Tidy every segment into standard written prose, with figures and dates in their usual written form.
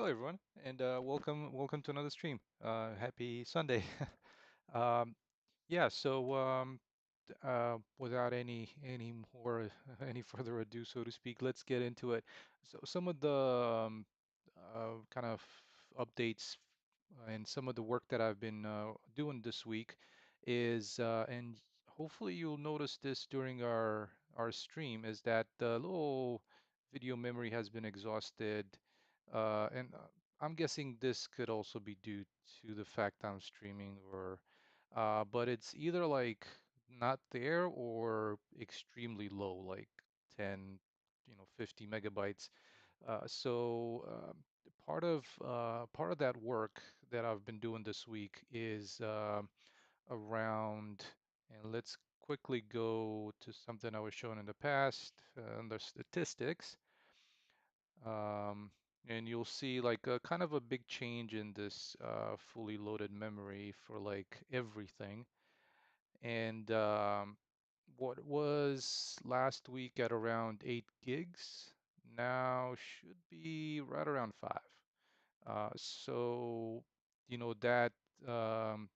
Hello, everyone, and welcome to another stream. Happy Sunday. Um, yeah, without any more any further ado, so to speak, let's get into it. So some of the kind of updates and some of the work that I've been doing this week is, and hopefully you'll notice this during our stream, is that the little video memory has been exhausted, and I'm guessing this could also be due to the fact I'm streaming, but it's either like not there or extremely low, like 10, 50 megabytes. Part of that work that I've been doing this week is around, and let's quickly go to something I was showing in the past, under statistics. Um, and you'll see like a kind of a big change in this fully loaded memory for like everything. And what was last week at around 8 gigs now should be right around 5. So, that um,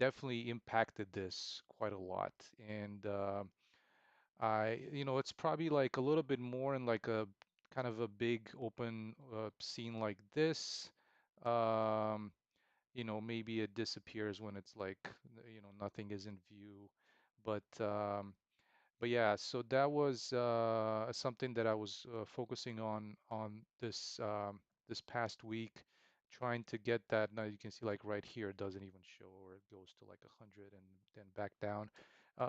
definitely impacted this quite a lot. And it's probably like a little bit more in like a kind of a big open scene like this. Um, maybe it disappears when it's like, nothing is in view. But um, but yeah, so that was something that I was focusing on this past week, trying to get that. Now you can see like right here, it doesn't even show, or it goes to like 100 and then back down.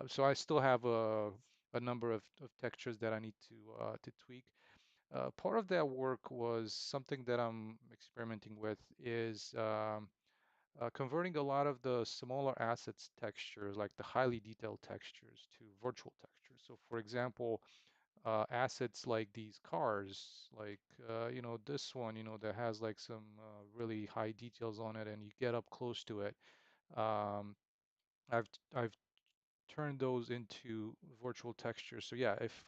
So I still have a number of textures that I need to tweak. Part of that work was something that I'm experimenting with is converting a lot of the smaller assets textures, like the highly detailed textures, to virtual textures. So, for example, assets like these cars, like this one, that has like some really high details on it, and you get up close to it. Um, I've turned those into virtual textures. So yeah, if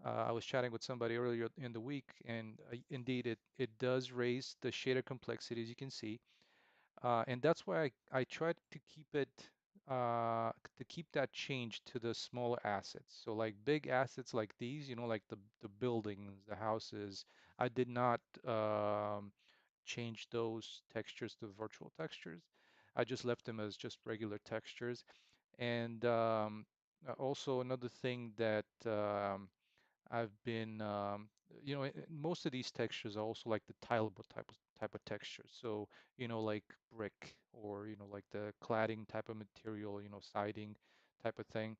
I was chatting with somebody earlier in the week, and indeed it does raise the shader complexity, as you can see. And that's why I tried to keep that change to the smaller assets. So like big assets like these, like the buildings, the houses, I did not change those textures to virtual textures. I just left them as just regular textures. And also another thing that I've been, most of these textures are also like the tileable type of texture. So, like brick, or, like the cladding type of material, siding type of thing.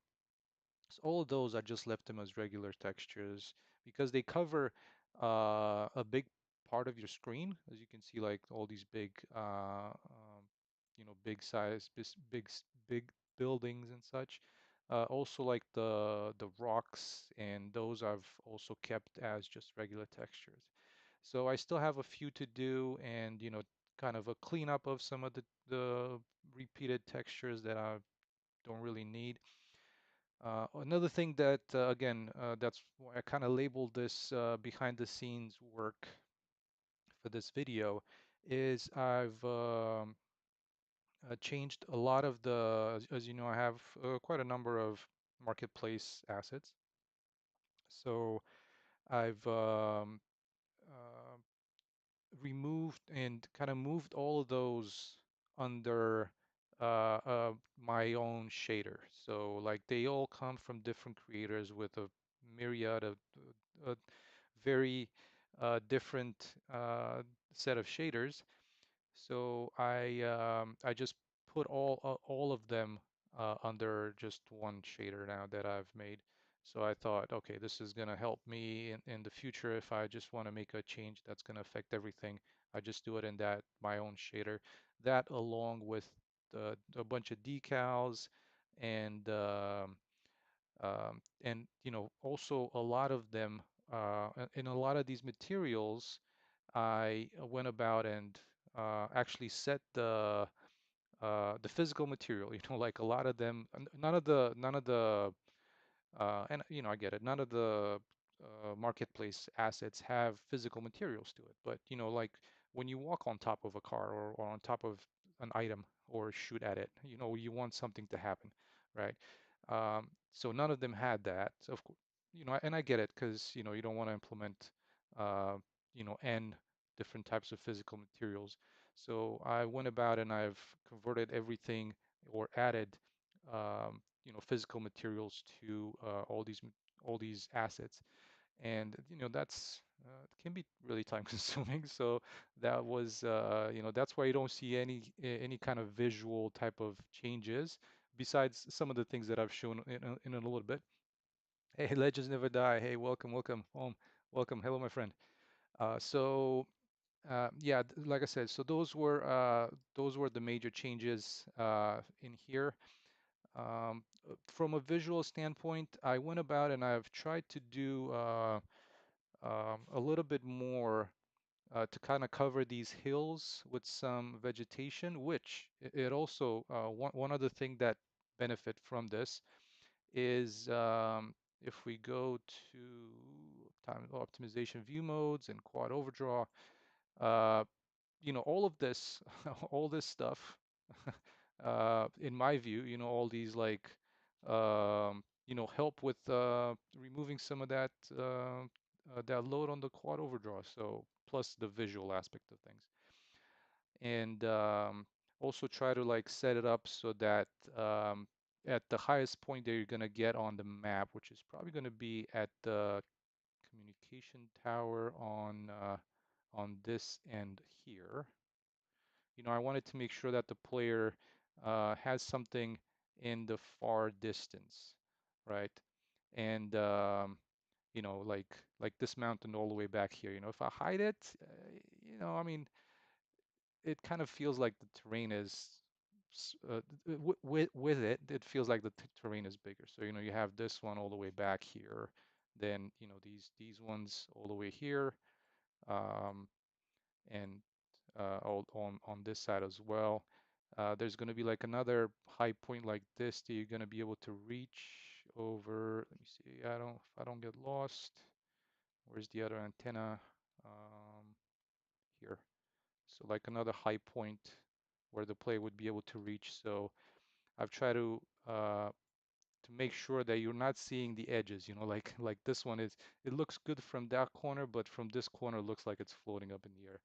So all of those, I just left them as regular textures because they cover a big part of your screen. As you can see, like all these big, big size, big buildings and such. Also like the rocks, and those I've also kept as just regular textures. So I still have a few to do, and kind of a cleanup of some of the repeated textures that I don't really need. Another thing that, again, that's why I kind of labeled this behind the scenes work for this video, is I've changed a lot of as you know, I have quite a number of marketplace assets. So I've uh, removed and kind of moved all of those under my own shader. So like they all come from different creators with a myriad of very different set of shaders. So I just put all of them under just one shader now that I've made. So I thought, okay, this is going to help me in the future if I just want to make a change that's going to affect everything. I just do it in that my own shader. That along with a bunch of decals and also a lot of them in a lot of these materials, I went about and actually set the physical material. Like a lot of them, none of the and I get it. None of the marketplace assets have physical materials to it. But like when you walk on top of a car or on top of an item or shoot at it, you want something to happen, right? So none of them had that. So of course, and I get it because you don't want to implement uh, n different types of physical materials. So I went about and I've converted everything or added physical materials to all these assets, and that's can be really time consuming. So that was that's why you don't see any kind of visual type of changes besides some of the things that I've shown in a little bit. Hey, legends never die. Hey, welcome home, welcome. Hello, my friend. Yeah, like I said, so those were the major changes in here. From a visual standpoint, I went about and I've tried to do a little bit more to kind of cover these hills with some vegetation, which it also, one other thing that benefit from this is if we go to time optimization view modes and quad overdraw, uh, all of this, all this stuff, in my view, all these like, help with removing some of that load on the quad overdraw. So plus the visual aspect of things, and also try to like set it up so that at the highest point that you're gonna get on the map, which is probably gonna be at the communication tower on this end here. I wanted to make sure that the player has something in the far distance, right? And like this mountain all the way back here. If I hide it, I mean, it kind of feels like the terrain is with it. It feels like the terrain is bigger. So you have this one all the way back here, then these ones all the way here, um, and all on this side as well. There's going to be like another high point like this that you're going to be able to reach over. Let me see. If I don't get lost. Where's the other antenna? Here. So like another high point where the player would be able to reach. So I've tried to make sure that you're not seeing the edges, like this one is, it looks good from that corner, but from this corner it looks like it's floating up in the air.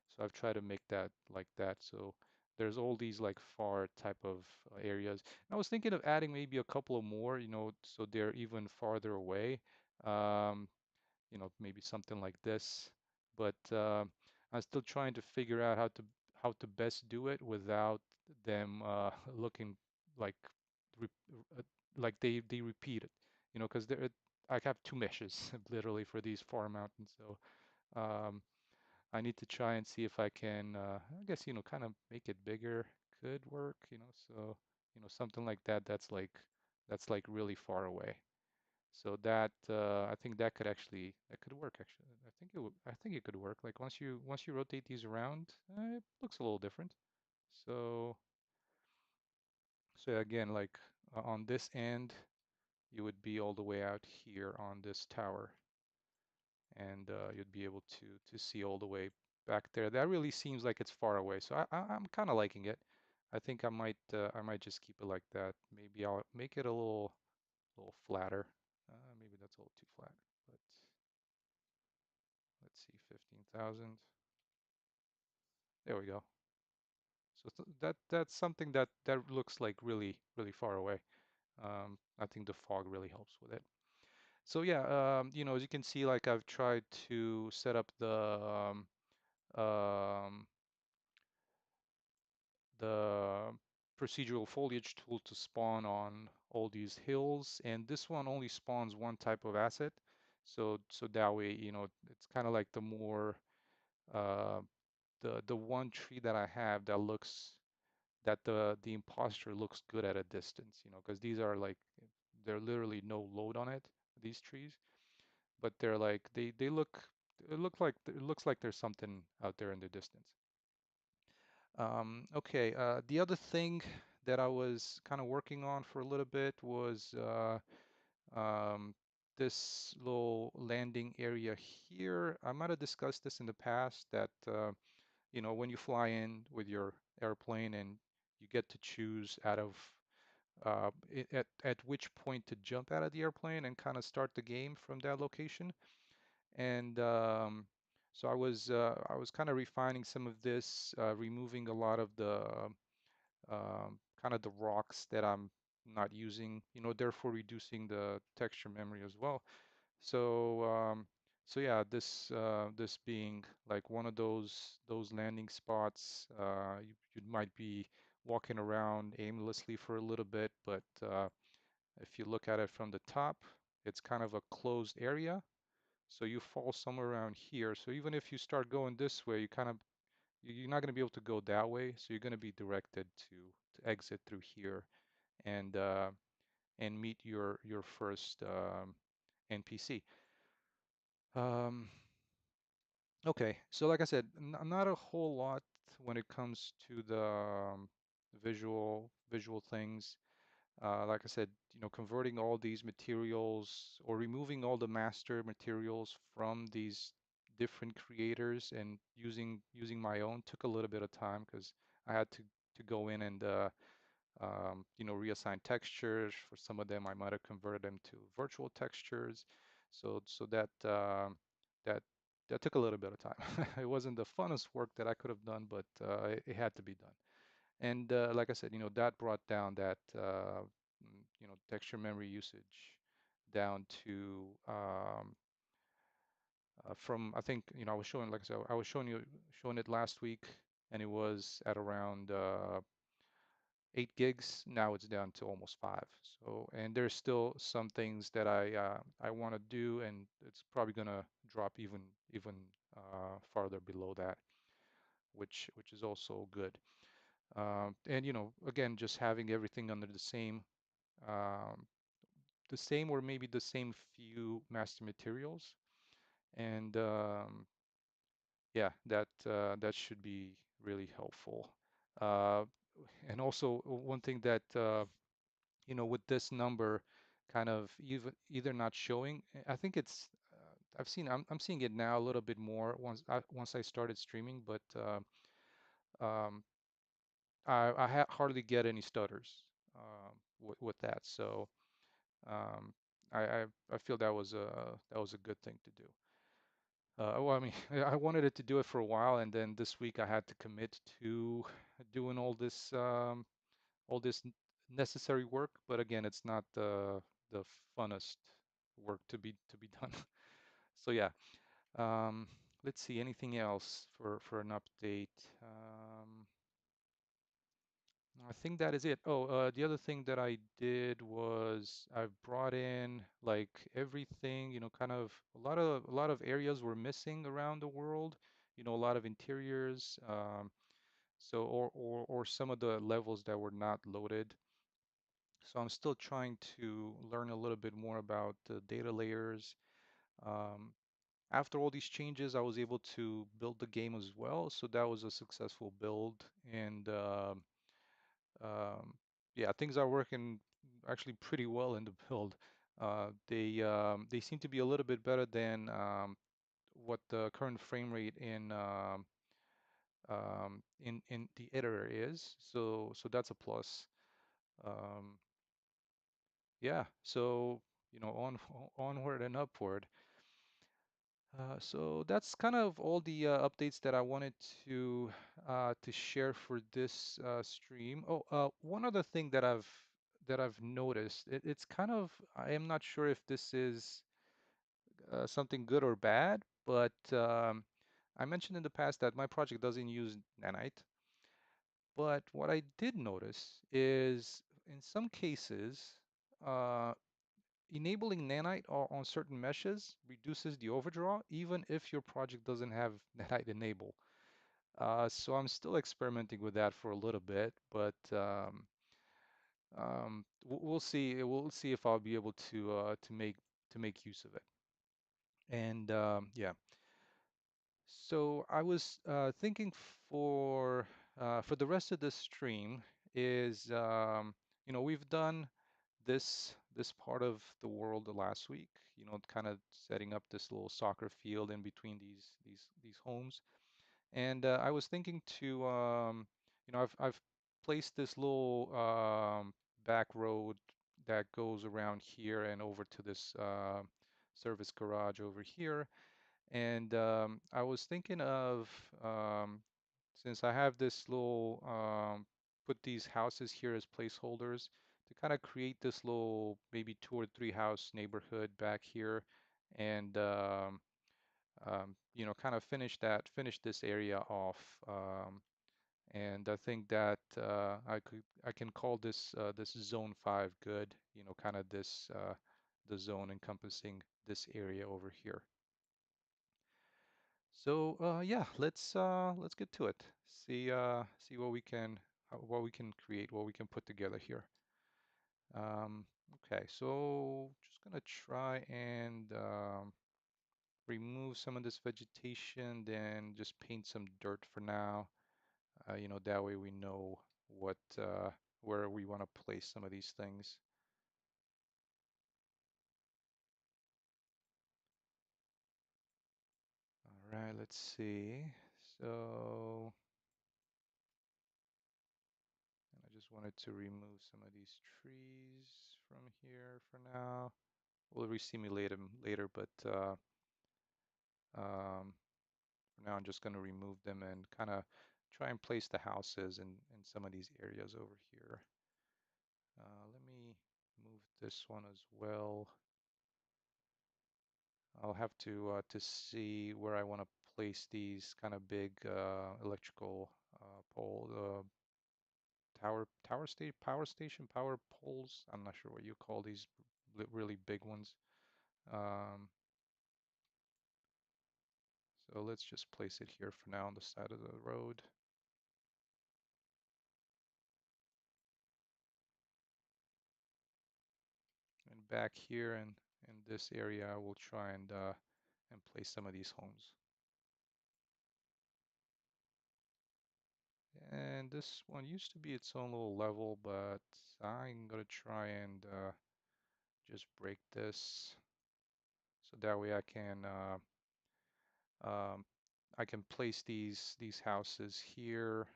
So I've tried to make that like that. So there's all these like far type of areas. And I was thinking of adding maybe a couple of more, so they're even farther away. Um, maybe something like this. But I'm still trying to figure out how to best do it without them looking like re uh, like they repeat it, because I have two meshes literally for these far mountains. So I need to try and see if I can, I guess, kind of make it bigger. Could work, so something like that. That's like really far away. So that I think that could work actually. I think it could work. Like once you rotate these around, it looks a little different. So again, like on this end, you would be all the way out here on this tower, and you'd be able to see all the way back there. That really seems like it's far away. So I'm kind of liking it. I think I might just keep it like that. Maybe I'll make it a little flatter. Maybe that's a little too flat, but. Let's see, 15,000. There we go. So that's something that looks like really really far away. I think the fog really helps with it. So yeah, as you can see, like I've tried to set up um, the procedural foliage tool to spawn on all these hills, and this one only spawns one type of asset. So that way, it's kind of like the more uh, the one tree that I have that the imposter looks good at a distance, because these are like they're literally no load on it, these trees, but they're like they look it looks like there's something out there in the distance. Okay, the other thing that I was kind of working on for a little bit was this little landing area here. I might have discussed this in the past that when you fly in with your airplane and you get to choose out of at which point to jump out of the airplane and kind of start the game from that location. And so I was kind of refining some of this, removing a lot of the kind of the rocks that I'm not using, therefore reducing the texture memory as well. So so yeah, this being like one of those landing spots, you might be walking around aimlessly for a little bit, but if you look at it from the top, it's kind of a closed area. So you fall somewhere around here. So even if you start going this way, you're not going to be able to go that way. So you're going to be directed to exit through here and meet your first NPC. Um, okay, so like I said, not a whole lot when it comes to the visual things. Like I said, converting all these materials or removing all the master materials from these different creators and using my own took a little bit of time because I had to go in and reassign textures. For some of them, I might have converted them to virtual textures. So that that took a little bit of time. It wasn't the funnest work that I could have done, but it had to be done. And like I said, that brought down that texture memory usage down to from I think I was showing like I said I was showing it last week, and it was at around 8 gigs. Now it's down to almost 5. So, and there's still some things that I want to do, and it's probably gonna drop even farther below that, which is also good. And again, just having everything under um, the same or maybe the same few master materials, and yeah, that should be really helpful. Uh, and also one thing that with this number kind of either not showing, I think it's I'm seeing it now a little bit more once I started streaming, but um, I hardly get any stutters with that. So um, I feel that was a good thing to do. Well, I mean, I wanted it to do it for a while, and then this week I had to commit to doing all this necessary work. But again, it's not the funnest work to be done. So yeah, um, let's see, anything else for an update? I think that is it. Oh, the other thing that I did was I brought in like everything, kind of a lot of areas were missing around the world, a lot of interiors, so or some of the levels that were not loaded. So I'm still trying to learn a little bit more about the data layers. Um, After all these changes, I was able to build the game as well, so that was a successful build, and um, yeah, things are working actually pretty well in the build. They seem to be a little bit better than what the current frame rate in the editor is. So that's a plus. Um, yeah, so onward and upward. So that's kind of all the updates that I wanted to share for this stream. Oh, one other thing that I've noticed, it's kind of I am not sure if this is something good or bad, but I mentioned in the past that my project doesn't use nanite. But what I did notice is in some cases, uh, enabling nanite on certain meshes reduces the overdraw, even if your project doesn't have nanite enable. So I'm still experimenting with that for a little bit, but we'll see. We'll see if I'll be able to make use of it. And yeah, so I was thinking for the rest of the stream is we've done this part of the world the last week, kind of setting up this little soccer field in between these homes. And I was thinking to, I've placed this little back road that goes around here and over to this service garage over here. And I was thinking of, since I have this little, put these houses here as placeholders to kind of create this little maybe 2 or 3 house neighborhood back here and, kind of finish this area off. And I think that I can call this zone 5 good, kind of the zone encompassing this area over here. So yeah, let's get to it. See what we can create, what we can put together here. Okay, so just gonna try and remove some of this vegetation, then just paint some dirt for now. That way we know what where we want to place some of these things. All right, let's see. So, and I just wanted to remove some of these trees from here for now. We'll resimulate them later, but for now I'm just going to remove them and kind of try and place the houses in some of these areas over here. Let me move this one as well. I'll have to see where I want to place these kind of big electrical pole power station power poles. I'm not sure what you call these really big ones. Um, so let's just place it here for now on the side of the road. And back here in this area, I will try and place some of these homes. And this one used to be its own little level, but I'm gonna try and just break this so that way um, I can place these houses here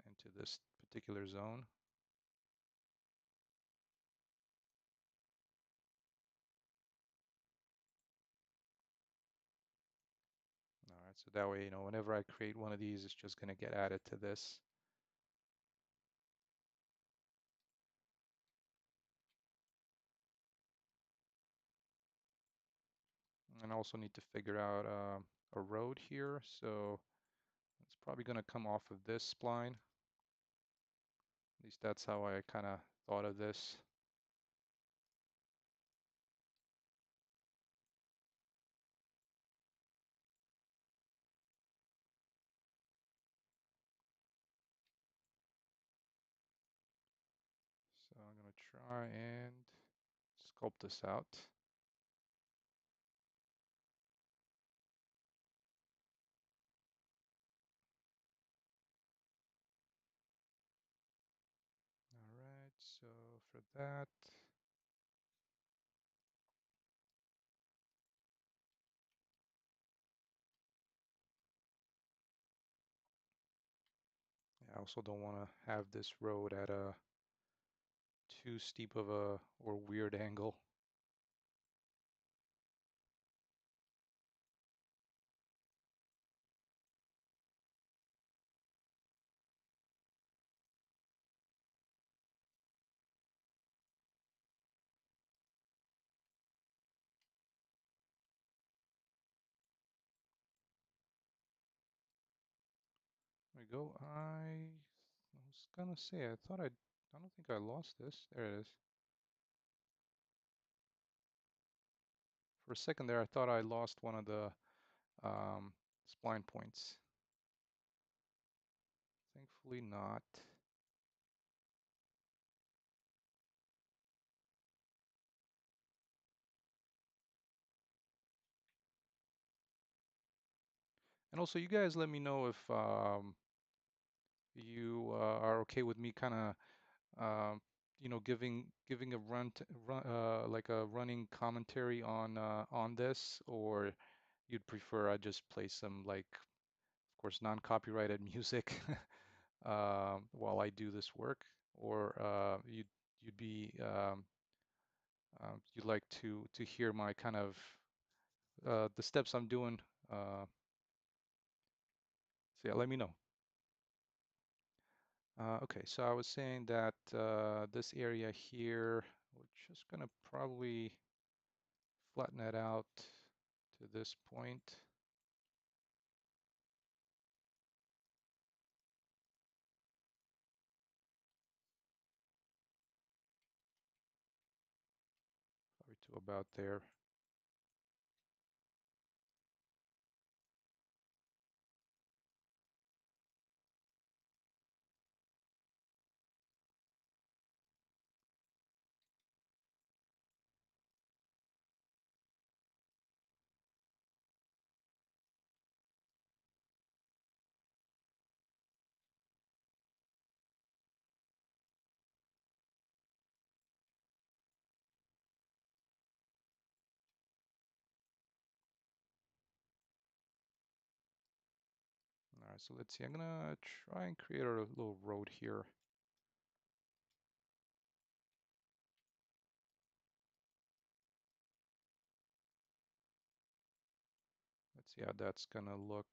into this particular zone. All right, so that way, whenever I create one of these, it's just gonna get added to this. And I also need to figure out a road here, so it's probably gonna come off of this spline. At least that's how I kind of thought of this. So I'm gonna try and sculpt this out. All right, so for that, I also don't want to have this road at a too steep of a or weird angle. There we go. I was gonna say, I don't think I lost this. There it is. For a second there, I thought I lost one of the um, spline points. Thankfully not. And And also, you guys let me know if you are okay with me kind of giving a like a running commentary on this, or you'd prefer I just play some like, of course, non-copyrighted music while I do this work, or you'd be you'd like to hear my kind of the steps I'm doing. So yeah, let me know. Okay, so I was saying that this area here, we're just gonna probably flatten it out to this point. Probably to about there. All right, so let's see. I'm gonna try and create a little road here. Let's see how that's gonna look.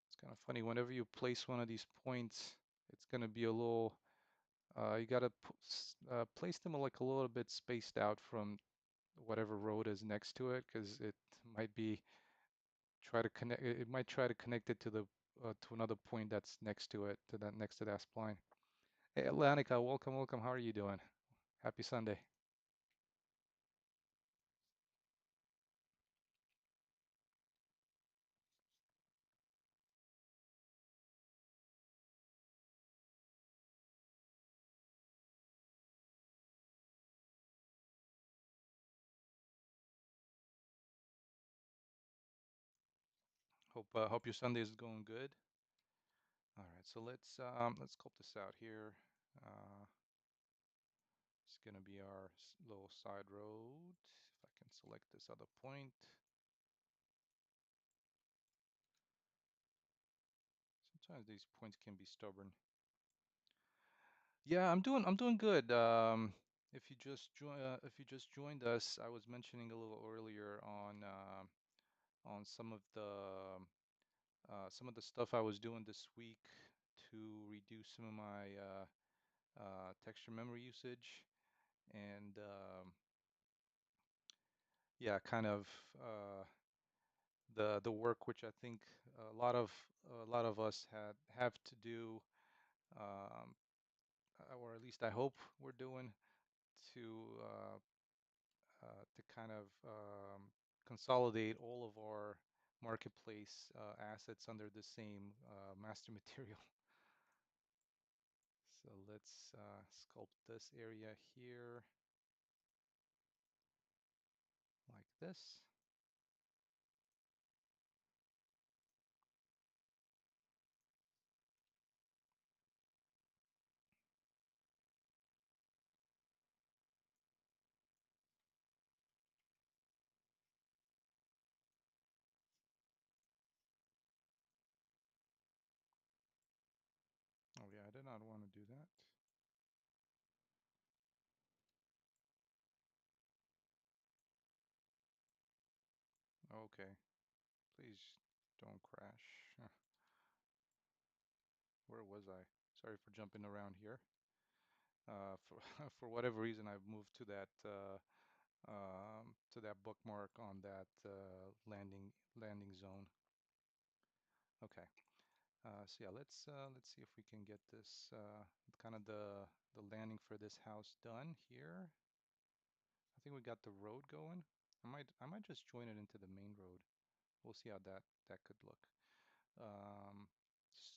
It's kind of funny. Whenever you place one of these points, it's gonna be a little. You gotta place them like a little bit spaced out from whatever road is next to it, because it might be try to connect. It might try to connect it to another point that's next to it, to that next to that spline. Hey, Atlantica, welcome, welcome. How are you doing? Happy Sunday. Hope your Sunday is going good. All right, so let's scope this out here. Uh, it's gonna be our little side road. If I can select this other point. Sometimes these points can be stubborn. Yeah, I'm doing good. If you just joined us, I was mentioning a little earlier on some of the stuff I was doing this week to reduce some of my texture memory usage, and yeah, kind of the work which I think a lot of us have to do, um, or at least I hope we're doing to to kind of consolidate all of our marketplace assets under the same master material. So let's sculpt this area here like this. Oh yeah, I did not want to do that. Okay, please don't crash. Where was I? Sorry for jumping around here. For for whatever reason, I've moved to that bookmark on that landing zone. Okay. So yeah, let's see if we can get this kind of the landing for this house done here. I think we got the road going. I might just join it into the main road. We'll see how that could look. Um,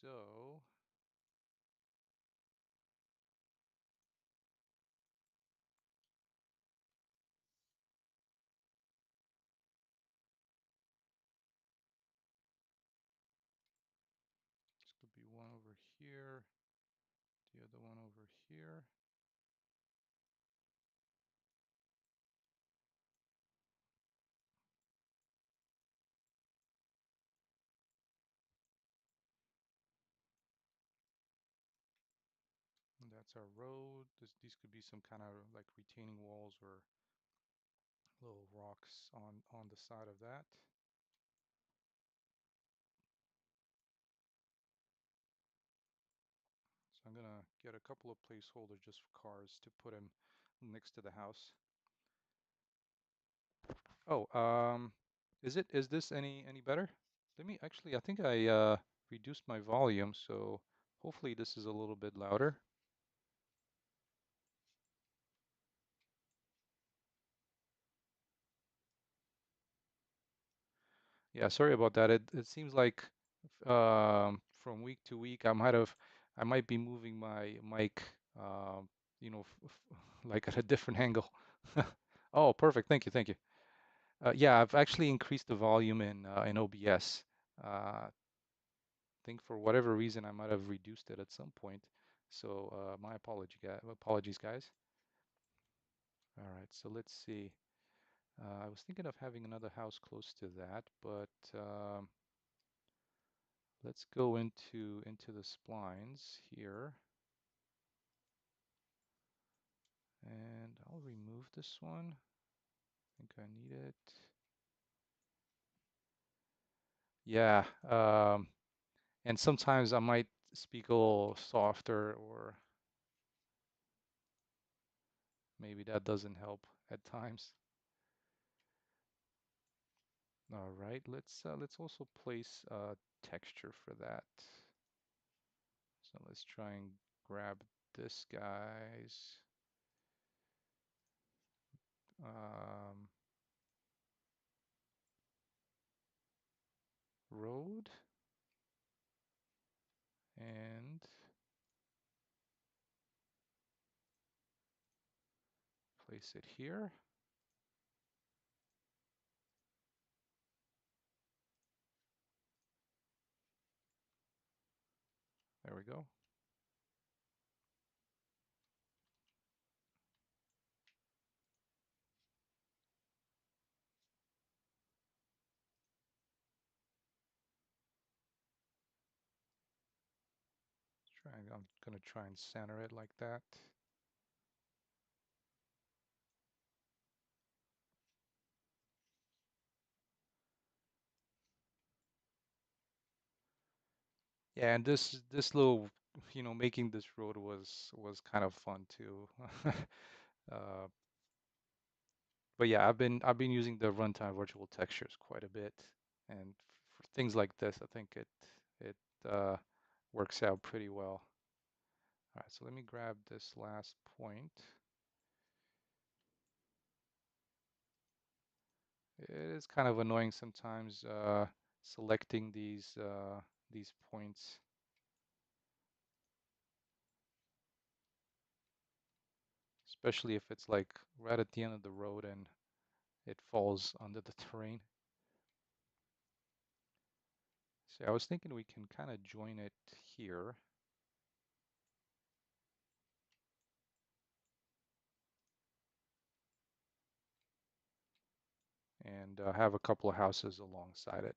so here, the other one over here. And that's our road. These could be some kind of like retaining walls or little rocks on the side of that. So I'm gonna get a couple of placeholders just for cars to put in next to the house. Oh, is this any better? Let me actually, I think I reduced my volume, so hopefully this is a little bit louder. Yeah, sorry about that. It seems like from week to week I might be moving my mic you know like at a different angle. Oh, perfect. Thank you. Thank you. Yeah, I've actually increased the volume in OBS. I think for whatever reason I might have reduced it at some point. So my apologies, guys. All right, so let's see. I was thinking of having another house close to that, but let's go into the splines here, and I'll remove this one. I think I need it. Yeah, and sometimes I might speak a little softer, or maybe that doesn't help at times. All right, let's also place texture for that. So let's try and grab this guy's um, road and place it here. There we go. I'm gonna try and center it like that. Yeah, and this little, making this road was kind of fun too. Uh, but yeah, I've been using the runtime virtual textures quite a bit, and for things like this, I think it works out pretty well. All right, so let me grab this last point. It is kind of annoying sometimes selecting these points, especially if it's like right at the end of the road and it falls under the terrain. So I was thinking we can kind of join it here. And have a couple of houses alongside it.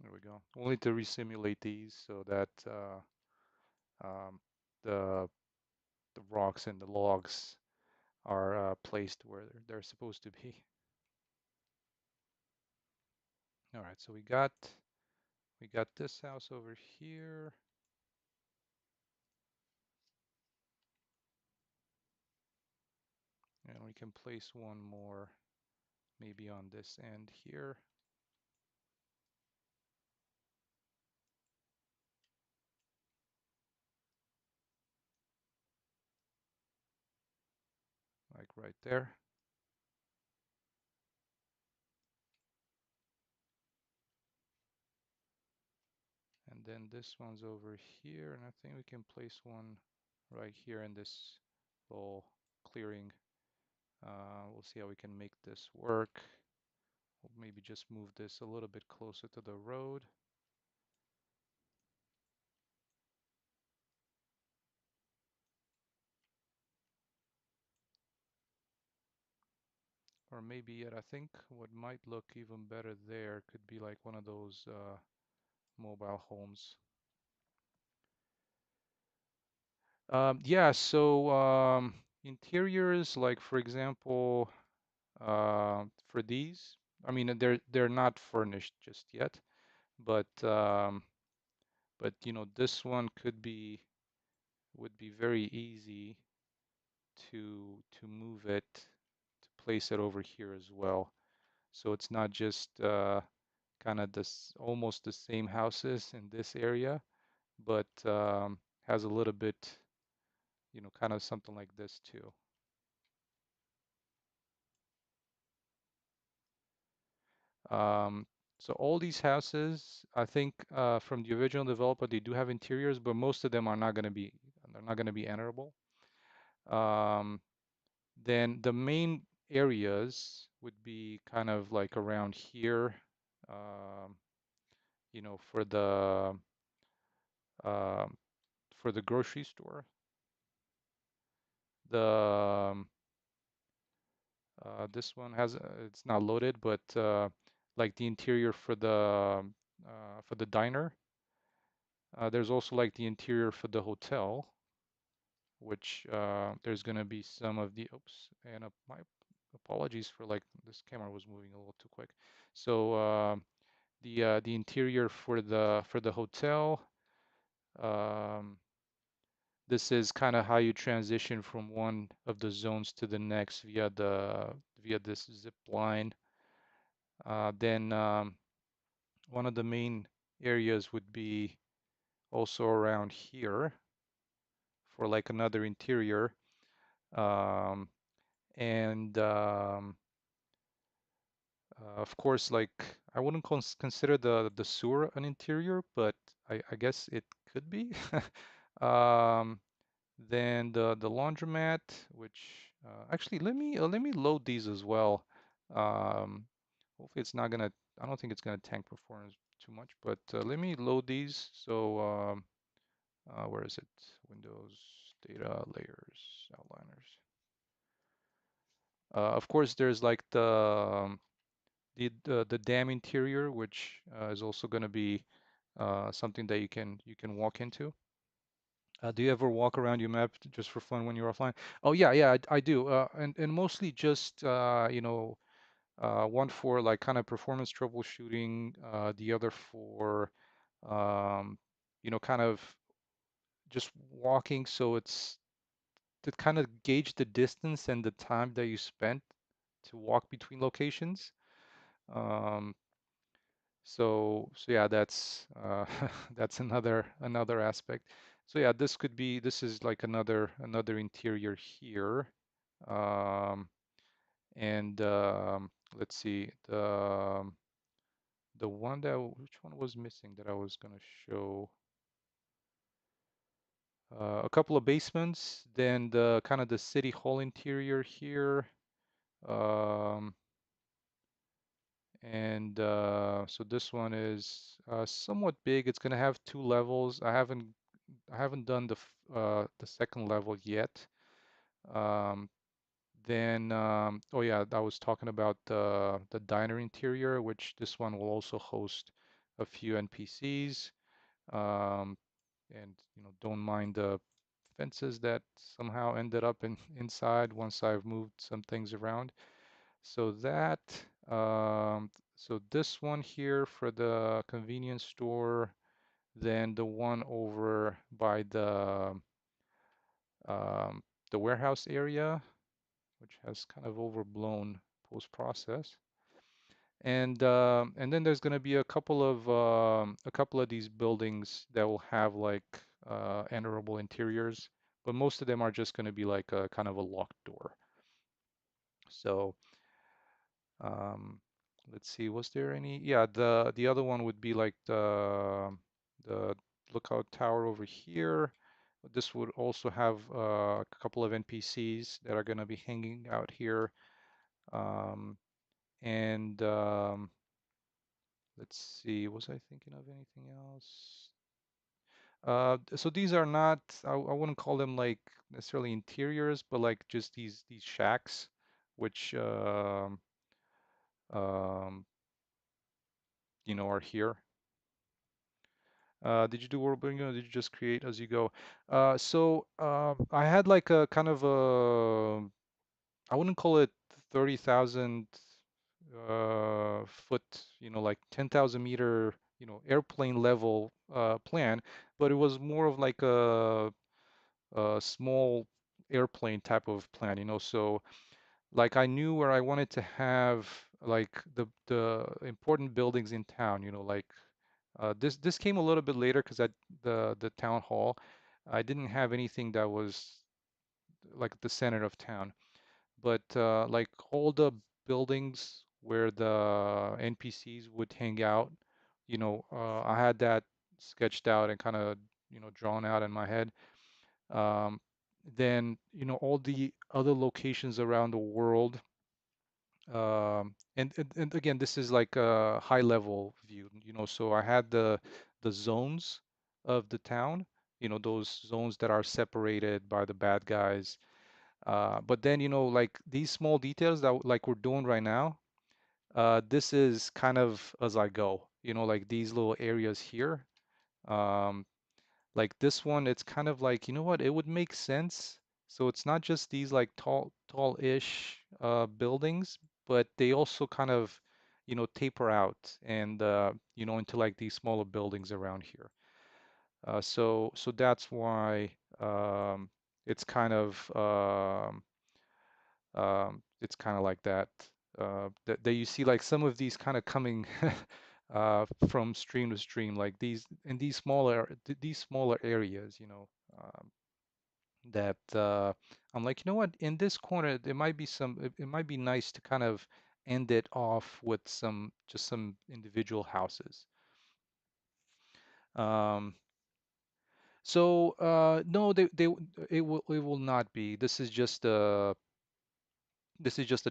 There we go. We'll need to resimulate these so that um, the the rocks and the logs are placed where they're supposed to be. All right, so we got this house over here. And we can place one more maybe on this end here. Like right there. then this one's over here, and I think we can place one right here in this little clearing. We'll see how we can make this work. We'll maybe just move this a little bit closer to the road. Or maybe yet, I think what might look even better there could be like one of those mobile homes. Yeah, so interiors, like for example, for these, I mean, they're not furnished just yet, but you know, this one would be very easy to move it, to place it over here as well. So it's not just kind of this almost the same houses in this area, but has a little bit, you know, kind of something like this too. Um, so all these houses, I think from the original developer, they do have interiors, but most of them are not going to be, they're not going to be enterable. Um, then the main areas would be kind of like around here, um, you know, um, for the grocery store. The this one has it's not loaded, but like the interior for the diner. There's also like the interior for the hotel, which there's gonna be some of the oops, and my apologies for like this camera was moving a little too quick. So the interior for the hotel. Um, this is kind of how you transition from one of the zones to the next via this zip line. Then one of the main areas would be also around here for like another interior. Um, and of course, like I wouldn't consider the sewer an interior, but I guess it could be. um, then the laundromat, which actually let me load these as well. Um, hopefully it's not gonna. I don't think it's gonna tank performance too much, but let me load these. So where is it? Windows, data, layers, outliners. Of course, there's like the dam interior, which is also going to be something that you can walk into. Do you ever walk around your map just for fun when you're offline? Oh yeah, yeah, I do, and mostly just you know one for like kind of performance troubleshooting, the other for um, you know kind of just walking, so it's to kind of gauge the distance and the time that you spent to walk between locations. Um, so yeah, that's that's another aspect. So yeah, this could be this is like another interior here. Um, and let's see the one that which one was missing that I was gonna show. A couple of basements, then the kind of the city hall interior here. Um, and so this one is somewhat big. It's gonna have two levels. I haven't done the second level yet. Um, then oh yeah, I was talking about the diner interior, which this one will also host a few NPCs. Um, and you know, don't mind the fences that somehow ended up inside once I've moved some things around. So that, so this one here for the convenience store, then the one over by um, the warehouse area, which has kind of overblown post-process. And then there's going to be a couple of these buildings that will have like enterable interiors, but most of them are just going to be like a kind of a locked door. So let's see, was there any? Yeah, the other one would be like the lookout tower over here. This would also have a couple of NPCs that are going to be hanging out here. Um, and let's see, was I thinking of anything else? So these are not, I wouldn't call them like necessarily interiors, but like just these shacks, which um, are here. Did you do world building or did you just create as you go? I had like a kind of a, I wouldn't call it 30,000 foot, like 10,000 meter, airplane level plan, but it was more of like a small airplane type of plan, so like I knew where I wanted to have like the important buildings in town, like this came a little bit later because at the town hall, I didn't have anything that was like at the center of town, but like all the buildings where the NPCs would hang out, I had that sketched out and kind of drawn out in my head. Um, then all the other locations around the world. And again, this is like a high level view, so I had the zones of the town, those zones that are separated by the bad guys. But then, like these small details that like we're doing right now, this is kind of as I go, like these little areas here. Um, like this one, it's kind of like, you know what, it would make sense. So it's not just these like tall-ish buildings, but they also kind of, taper out and into like these smaller buildings around here. So that's why it's kind of it's kind of like that. That you see like some of these kind of coming from stream to stream, like these in these smaller areas, that I'm like, in this corner, there might be it might be nice to kind of end it off with just some individual houses. Um, no, it will not be. This is just a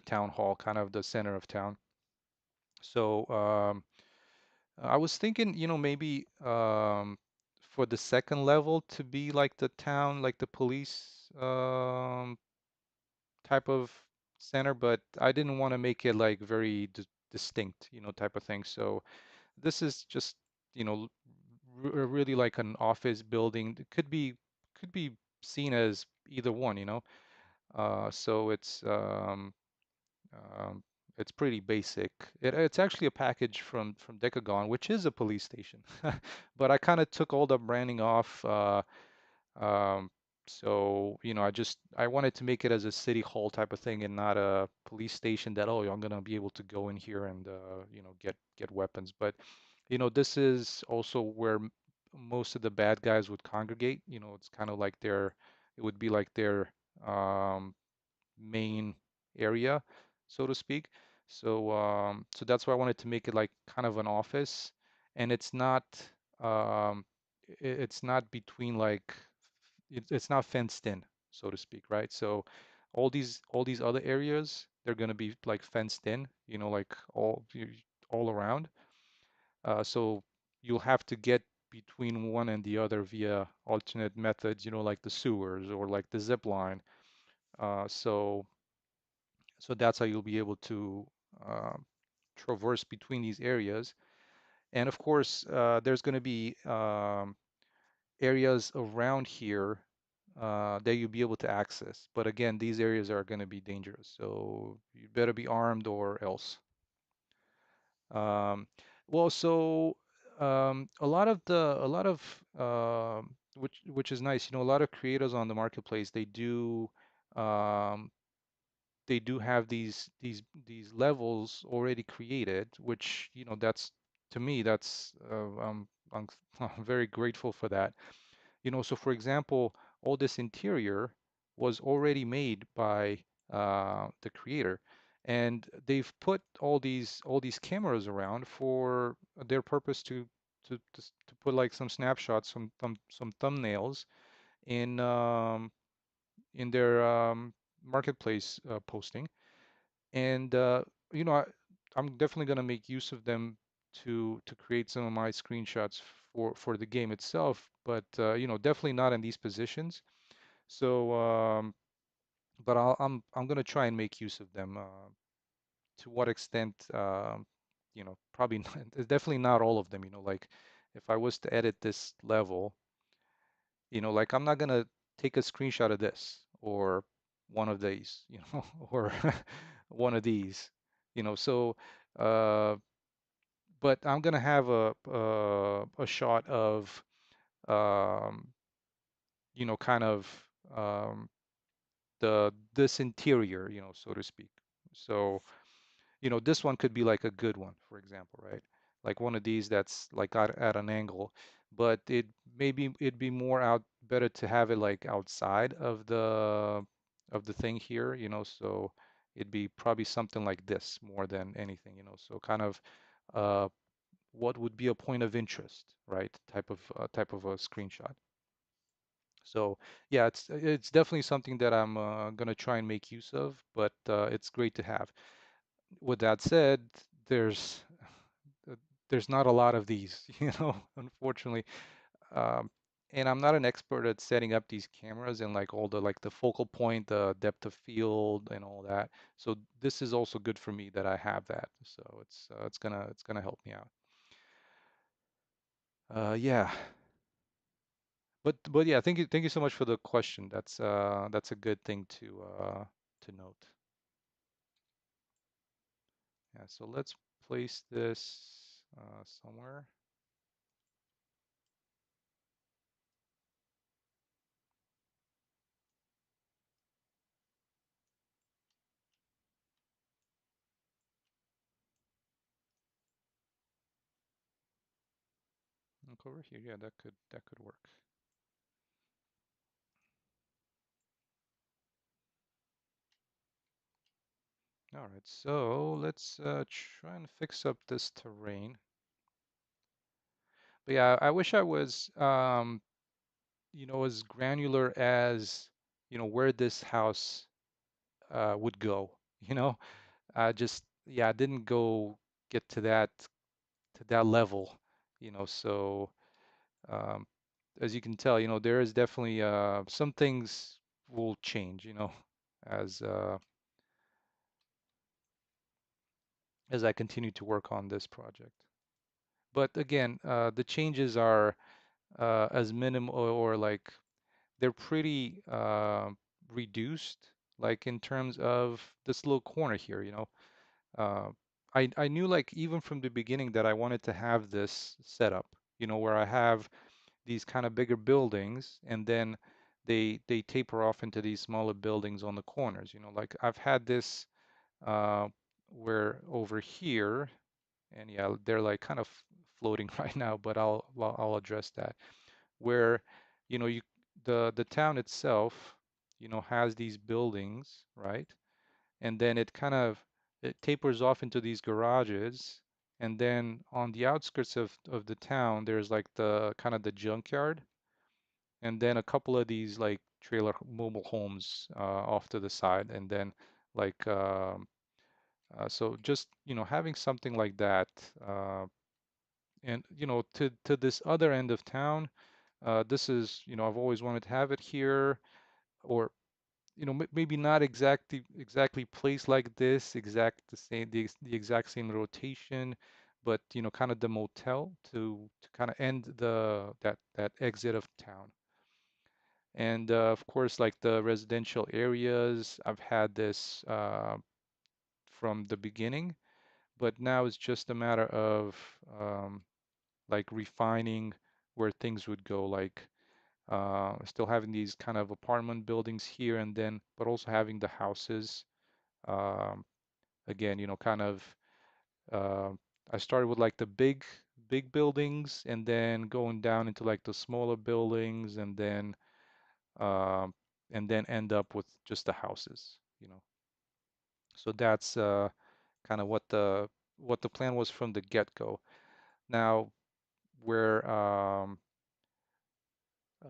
town hall, kind of the center of town. So I was thinking, maybe for the second level to be like the town, like the police type of center, but I didn't want to make it like very distinct, type of thing. So this is just, you know, really like an office building. It could be seen as either one, so um, it's pretty basic. It's actually a package from Decagon, which is a police station. But I kind of took all the branding off. Um, so, I wanted to make it as a city hall type of thing and not a police station that, oh, I'm gonna be able to go in here and get weapons. But, this is also where most of the bad guys would congregate. It's kind of like it would be like their um, main area, so to speak. So that's why I wanted to make it like kind of an office, and um, it's not between like it's not fenced in, so to speak, right? So all these other areas, they're gonna be like fenced in, like all around. So you'll have to get between one and the other via alternate methods, like the sewers or like the zip line. So that's how you'll be able to uh, traverse between these areas. And of course, there's going to be areas around here that you'll be able to access. But again, these areas are going to be dangerous. So you better be armed or else. Um, well, so which is nice, a lot of creators on the marketplace, um, they do have these levels already created, which that's to me that's I'm very grateful for that. So for example, all this interior was already made by the creator, and they've put all these cameras around for their purpose to put like some snapshots, some thumbnails in their marketplace posting. And you know, I'm definitely gonna make use of them to create some of my screenshots for the game itself, but you know, definitely not in these positions. So, but I'm gonna try and make use of them. To what extent, you know, probably not, definitely not all of them. You know, like if I was to edit this level, you know, like I'm not gonna take a screenshot of this or one of these, you know, or one of these, you know. So, uh, but I'm gonna have a shot of, um, you know, kind of um, the this interior, you know, so to speak. So, you know, this one could be like a good one, for example, right? Like one of these that's like at an angle, but it maybe it'd be more out better to have it like outside of the thing here, you know, so it'd be probably something like this more than anything, you know, so kind of uh what would be a point of interest, right? Type of a screenshot. So yeah, it's definitely something that I'm gonna try and make use of, but it's great to have. With that said, there's uh, there's not a lot of these, you know, unfortunately. Um, and I'm not an expert at setting up these cameras and like all the like the focal point, the depth of field, and all that. So this is also good for me that I have that. So it's gonna help me out. Yeah, but yeah, thank you so much for the question. That's a good thing to note. Yeah, so let's place this somewhere. Look over here. Yeah, that could work. All right, so let's try and fix up this terrain. But yeah, I wish I was you know, as granular as, you know, where this house would go. You know, just yeah, I didn't go get to that level. You know, so um, as you can tell, you know, there is definitely some things will change. You know, as uh, as I continue to work on this project. But again, the changes are as minimal or like they're pretty reduced, like in terms of this little corner here, you know. Uh, I knew like even from the beginning that I wanted to have this setup, you know, where I have these kind of bigger buildings and then they taper off into these smaller buildings on the corners, you know, like I've had this uh, where over here, and yeah, they're like kind of floating right now, but I'll address that. Where, you know, you the town itself, you know, has these buildings, right? And then it kind of it tapers off into these garages, and then on the outskirts of the town, there's like the kind of the junkyard, and then a couple of these like trailer mobile homes off to the side, and then like so just you know having something like that and you know to this other end of town. This is, you know, I've always wanted to have it here, or you know, maybe not exactly placed like this, the exact same rotation, but you know, kind of the motel to kind of end that exit of town. And of course, like the residential areas, I've had this from the beginning, but now it's just a matter of um, like refining where things would go, like still having these kind of apartment buildings here and then, but also having the houses. Um, again, you know, kind of, uh, I started with like the big buildings and then going down into like the smaller buildings um, and then end up with just the houses, you know. So that's kind of what the plan was from the get-go. Now,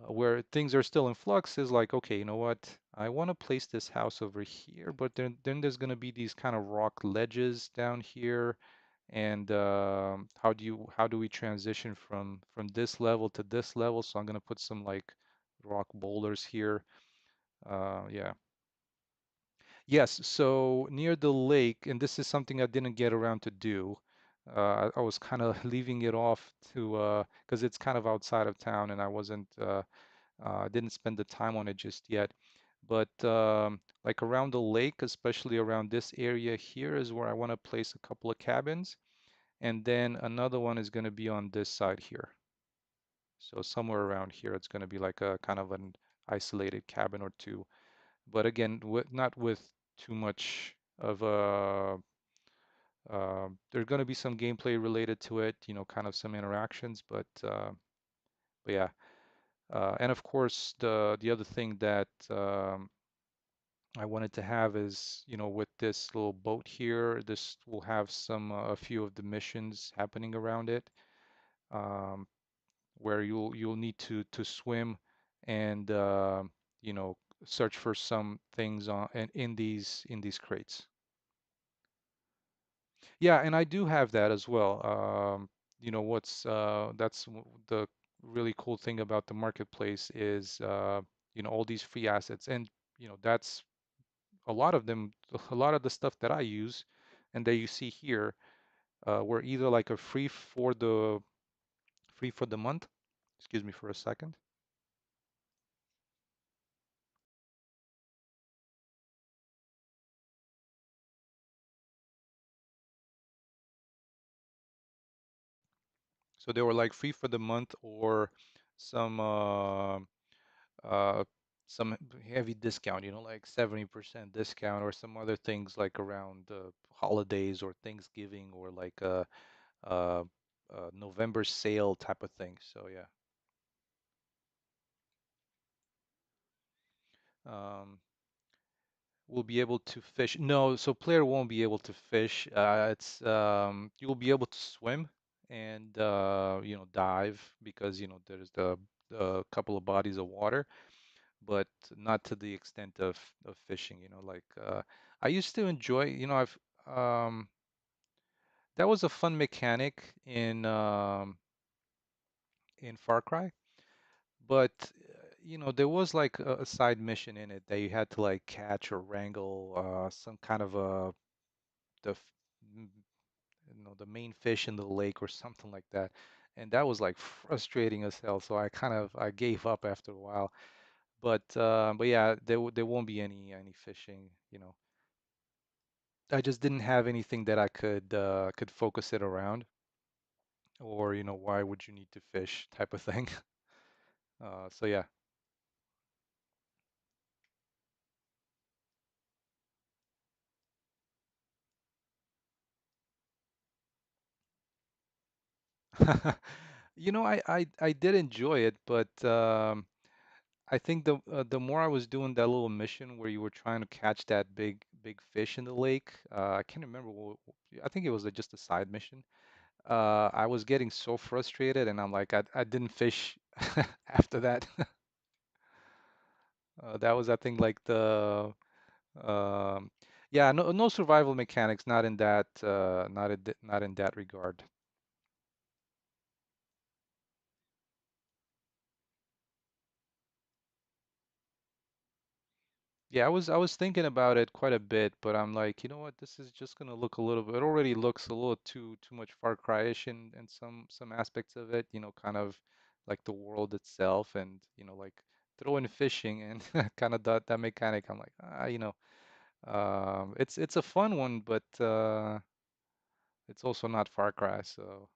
where things are still in flux is like, okay, you know what? I want to place this house over here, but then there's going to be these kind of rock ledges down here. And how do we transition from this level to this level? So I'm going to put some like rock boulders here. Yeah. Yes, so near the lake, and this is something I didn't get around to do. I was kind of leaving it off to because it's kind of outside of town, and I wasn't didn't spend the time on it just yet. But like around the lake, especially around this area here, is where I want to place a couple of cabins, and then another one is going to be on this side here. So somewhere around here, it's going to be like a kind of an isolated cabin or two. But again, not with too much of a there's going to be some gameplay related to it, you know, kind of some interactions, but yeah. And of course, the other thing that I wanted to have is, you know, with this little boat here, this will have some a few of the missions happening around it, um, where you'll need to swim and you know, search for some things on in these crates. Yeah, and I do have that as well. You know, the really cool thing about the marketplace is, you know, all these free assets, and you know, that's a lot of them. A lot of the stuff that I use and that you see here were either like a free for the month. Excuse me for a second. So they were like free for the month or some uh, some heavy discount, you know, like 70% discount or some other things like around holidays or Thanksgiving or like a, a November sale type of thing. So yeah, um, we'll be able to fish. No, so player won't be able to fish. It's you'll be able to swim and you know, dive because you know there's the couple of bodies of water, but not to the extent of fishing, you know, like I used to enjoy, you know, I've that was a fun mechanic in Far Cry, but you know, there was like a side mission in it that you had to like catch or wrangle some kind of the f- m- you know, the main fish in the lake or something like that. And that was like frustrating as hell. So I gave up after a while. But yeah, there won't be any fishing, you know. I just didn't have anything that I could focus it around, or you know, why would you need to fish type of thing. So yeah. You know, I did enjoy it, but I think the more I was doing that little mission where you were trying to catch that big fish in the lake, I can't remember I think it was just a side mission. I was getting so frustrated, and I'm like, I didn't fish after that. That was, I think, like the um, yeah, no survival mechanics, not in that not in that regard. Yeah, I was thinking about it quite a bit, but I'm like, you know what, this is just gonna look a little bit. It already looks a little too much Far Cry-ish in some aspects of it, you know, kind of like the world itself, and you know, like throw in fishing and kind of that mechanic. I'm like, you know, it's a fun one, but it's also not Far Cry, so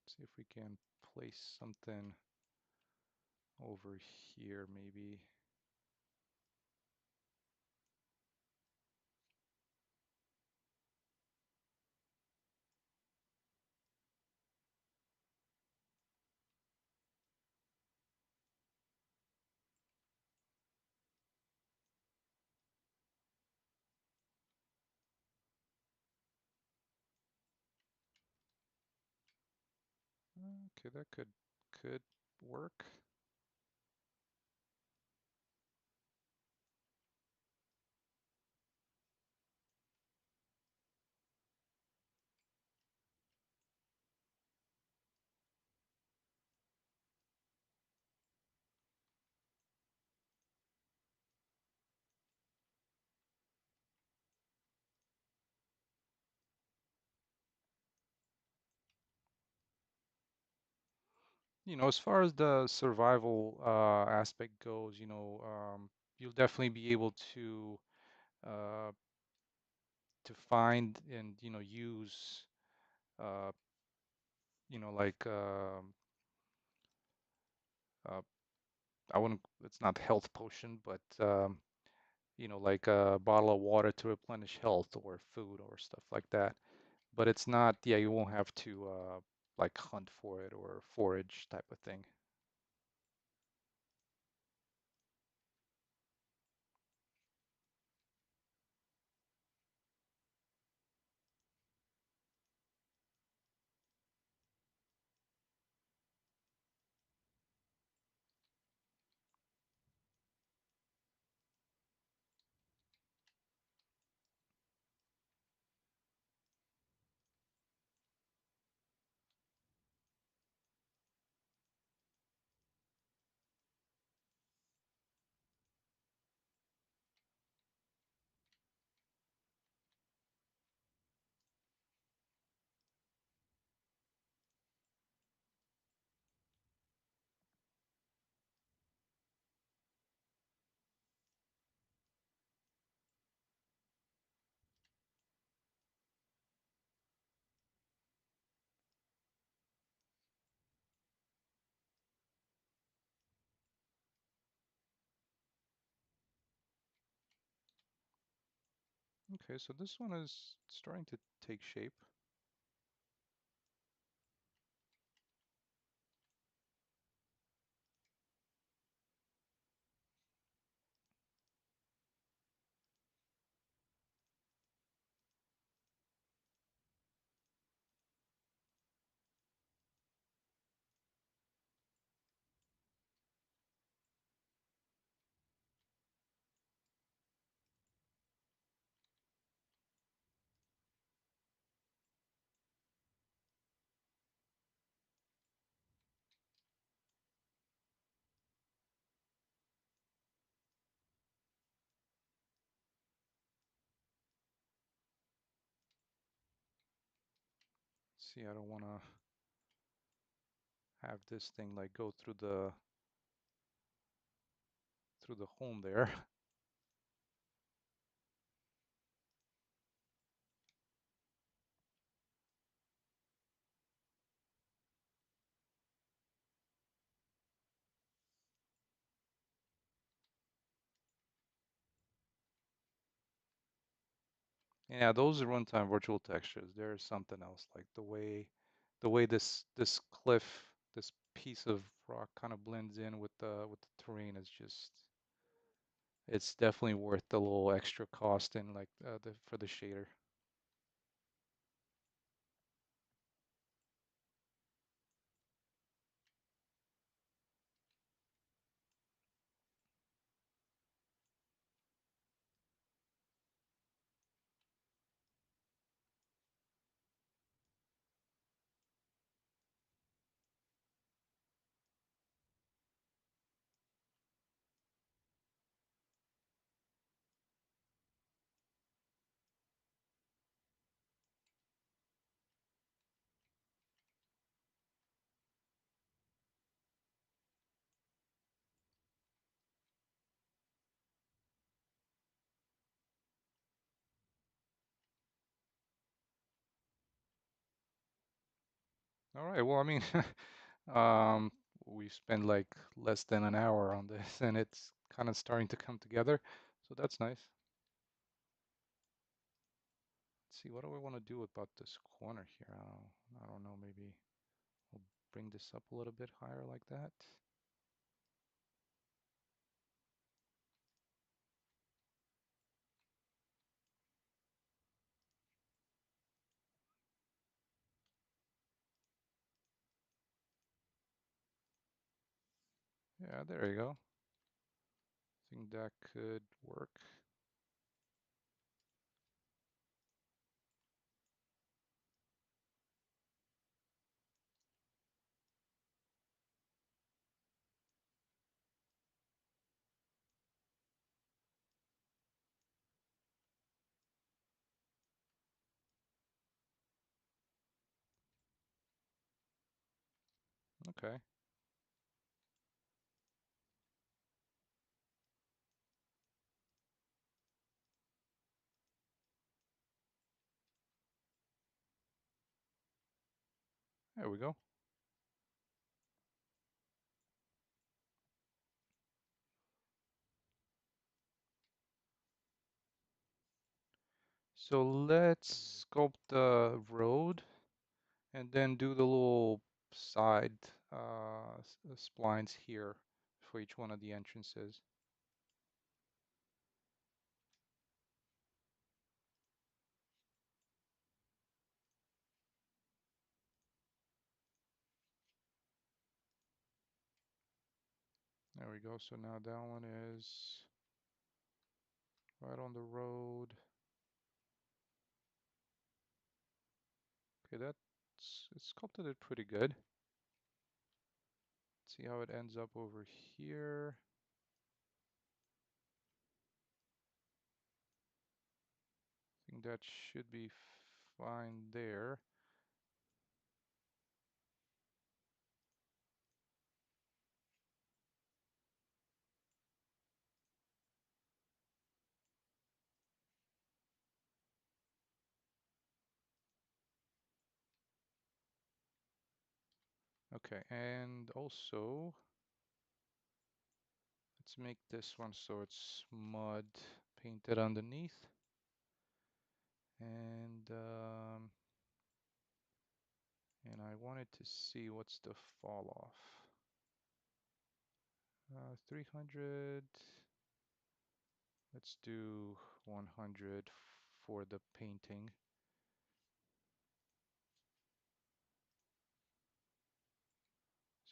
see if we can place something over here, maybe. Okay, that could work. As far as the survival aspect goes, you'll definitely be able uh, to find and use uh, like uh, I wouldn't it's not health potion, but like a bottle of water to replenish health or food or stuff like that. But it's not, yeah, you won't have to like hunt for it or forage type of thing. Okay, so this one is starting to take shape. See, I don't want to have this thing like go through the home there. Yeah, those runtime virtual textures, there's something else. Like the way this cliff, this piece of rock kind of blends in with the terrain is just it's definitely worth the little extra cost in like for the shader. All right, well, I mean, um, we spent like less than an hour on this, and it's kind of starting to come together, so that's nice. Let's see, what do I want to do about this corner here? I don't know, maybe we'll bring this up a little bit higher like that. Yeah, there you go. I think that could work. Okay. There we go. So let's sculpt the road and then do the little side splines here for each one of the entrances. There we go. So now that one is right on the road. Okay, that's it sculpted it pretty good. See how it ends up over here. I think that should be fine there. Okay, and also let's make this one so it's mud painted underneath. And I wanted to see what's the fall off. 300. Let's do 100 for the painting.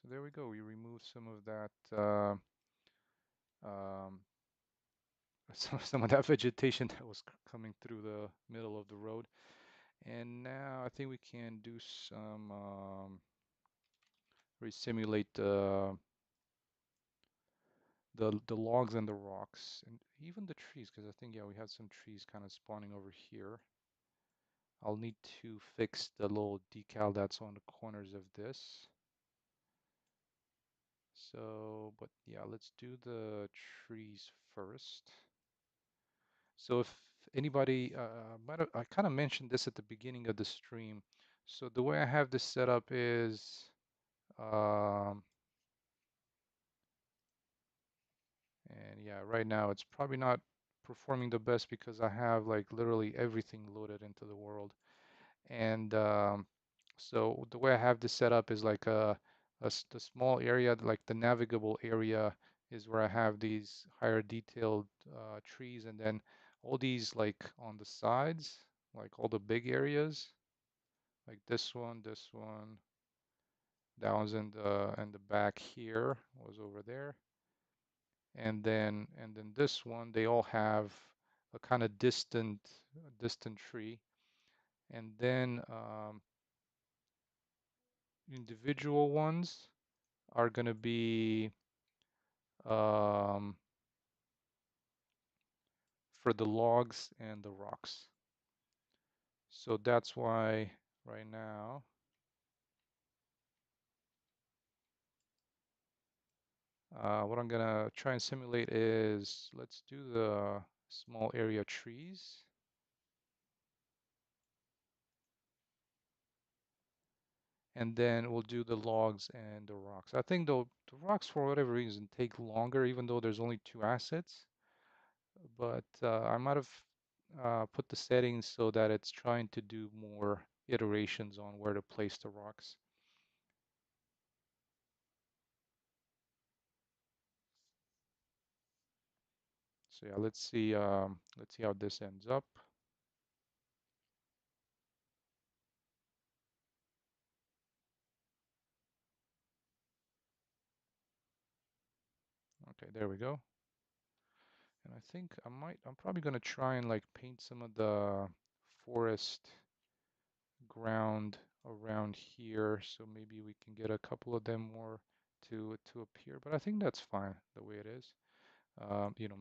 So there we go. We removed some of that um, some of that vegetation that was coming through the middle of the road. And now I think we can do some resimulate the logs and the rocks and even the trees, because I think, yeah, we have some trees kind of spawning over here. I'll need to fix the little decal that's on the corners of this. So, but yeah, let's do the trees first. So if anybody, I kind of mentioned this at the beginning of the stream. So the way I have this set up is, um, and yeah, right now it's probably not performing the best because I have like literally everything loaded into the world. And so the way I have this set up is like the small area, like the navigable area is where I have these higher detailed trees, and then all these like on the sides, like all the big areas, like this one, that one's in the back here, was over there, and then this one, they all have a kind of distant tree, and then individual ones are going to be um, for the logs and the rocks. So that's why right now, what I'm going to try and simulate is, let's do the small area trees. And then we'll do the logs and the rocks. I think the rocks, for whatever reason, take longer, even though there's only two assets. But I might have put the settings so that it's trying to do more iterations on where to place the rocks. So yeah, let's see how this ends up. Okay, there we go. And I think I'm probably gonna try and like paint some of the forest ground around here, so maybe we can get a couple of them more to appear. But I think that's fine the way it is.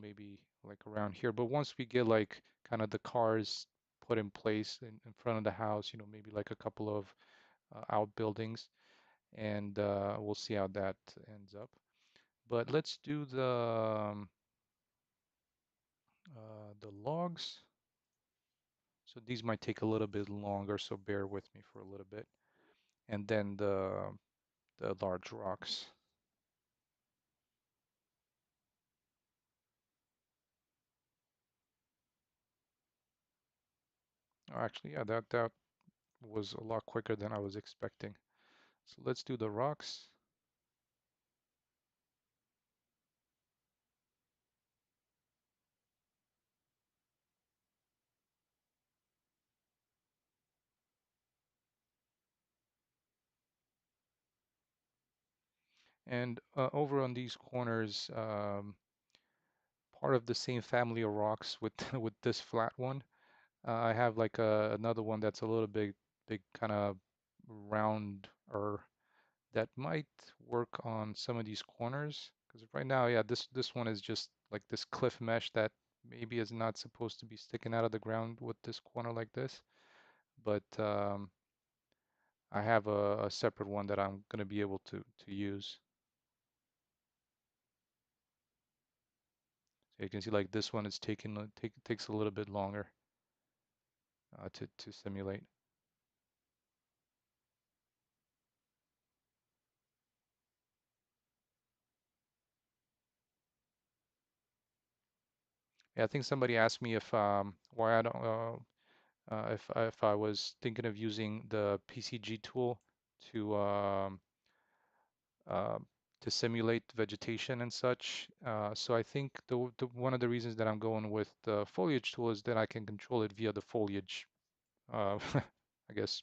Maybe like around here. But once we get like kind of the cars put in place in front of the house, maybe like a couple of outbuildings, and we'll see how that ends up. But let's do the logs. So these might take a little bit longer, so bear with me for a little bit. And then the large rocks. Oh, actually, yeah, that was a lot quicker than I was expecting. So let's do the rocks. And over on these corners, part of the same family of rocks with with this flat one. I have like another one that's a little big kind of round or that might work on some of these corners. Because right now, yeah, this one is just like this cliff mesh that maybe is not supposed to be sticking out of the ground with this corner like this. But I have a separate one that I'm going to be able to use. So you can see like this one is takes a little bit longer to simulate. Yeah, I think somebody asked me if why I don't if I was thinking of using the PCG tool to um, uh, to simulate vegetation and such. So I think the one of the reasons that I'm going with the foliage tool is that I can control it via the foliage. I guess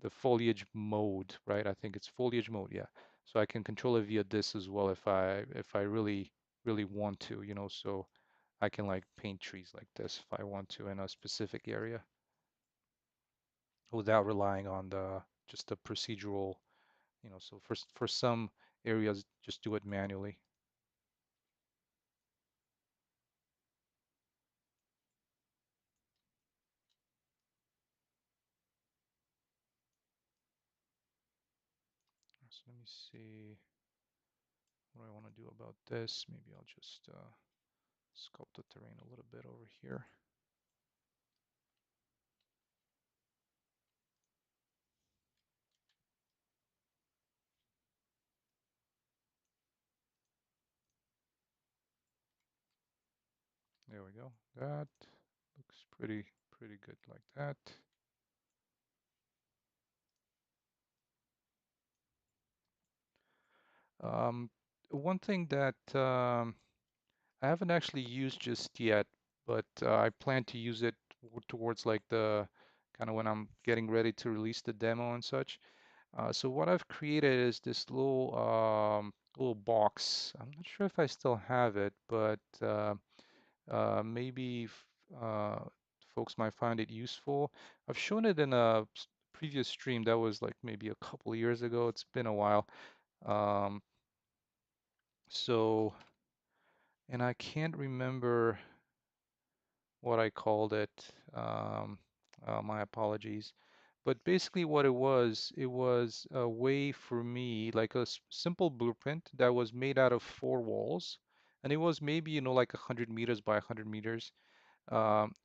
the foliage mode, right? I think it's foliage mode, yeah. So I can control it via this as well if I really want to, so I can like paint trees like this if I want to in a specific area without relying on the just the procedural, so for some areas just do it manually. So let me see what I want to do about this. Maybe I'll just sculpt the terrain a little bit over here. There we go. That looks pretty good like that. Um, One thing that I haven't actually used just yet, but I plan to use it towards like the kind of when I'm getting ready to release the demo and such. So what I've created is this little box. I'm not sure if I still have it, but maybe folks might find it useful. I've shown it in a previous stream that was like maybe a couple years ago. It's been a while. Um, so, and I can't remember what I called it. Um, my apologies. But basically, what it was a way for me, like a simple blueprint that was made out of four walls, and it was maybe, like 100 meters by 100 meters.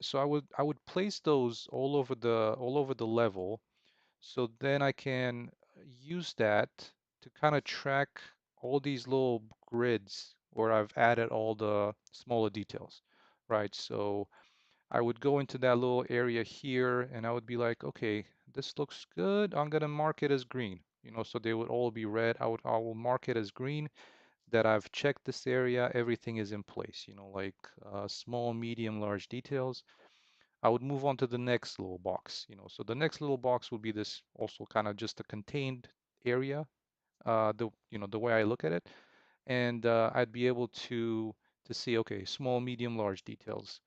So I would place those all over the level, so then I can use that to kind of track all these little grids where I've added all the smaller details, right? So I would go into that little area here and I would be like, okay, this looks good. I'm gonna mark it as green, so they would all be red. I will mark it as green that I've checked this area, everything is in place, like small, medium, large details. I would move on to the next little box, so the next little box will be this also kind of just a contained area, the way I look at it. and I'd be able to see, okay, small, medium, large details.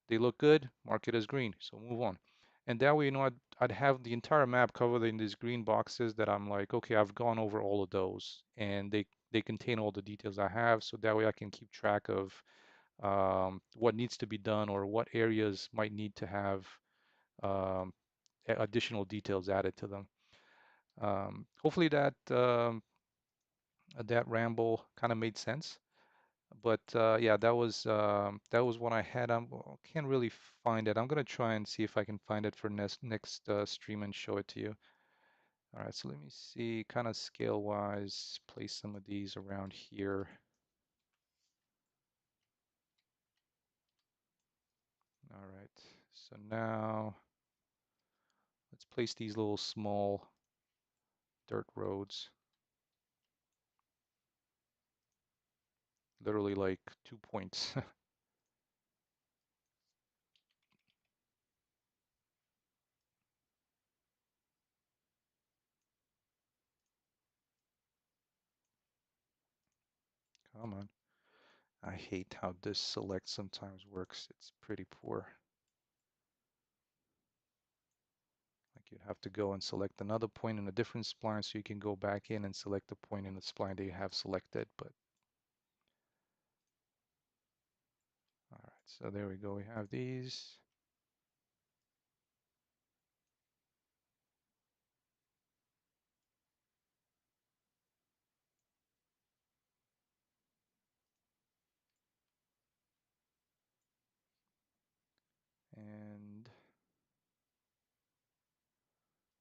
They look good, mark it as green, so move on. And that way, I'd have the entire map covered in these green boxes that I'm like, okay, I've gone over all of those, and they contain all the details I have, so that way I can keep track of what needs to be done or what areas might need to have um, additional details added to them. Hopefully that ramble kind of made sense. But yeah, that was one I had. I can't really find it. I'm gonna try and see if I can find it for next stream and show it to you. All right, so let me see, kind of scale wise, place some of these around here. All right, so now let's place these little small dirt roads, literally like 2 points. Come on. I hate how this select sometimes works. It's pretty poor. Like you'd have to go and select another point in a different spline so you can go back in and select the point in the spline that you have selected. But all right, so there we go. We have these. And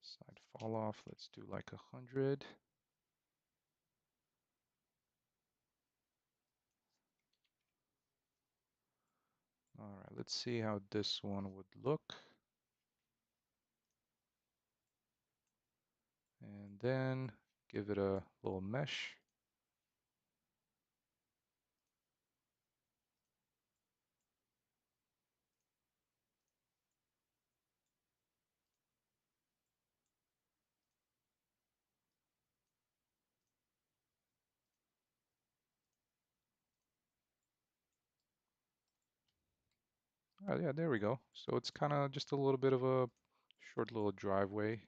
side fall off, let's do like 100. All right, let's see how this one would look. And then give it a little mesh. Oh yeah, there we go. So it's kind of just a little bit of a short little driveway.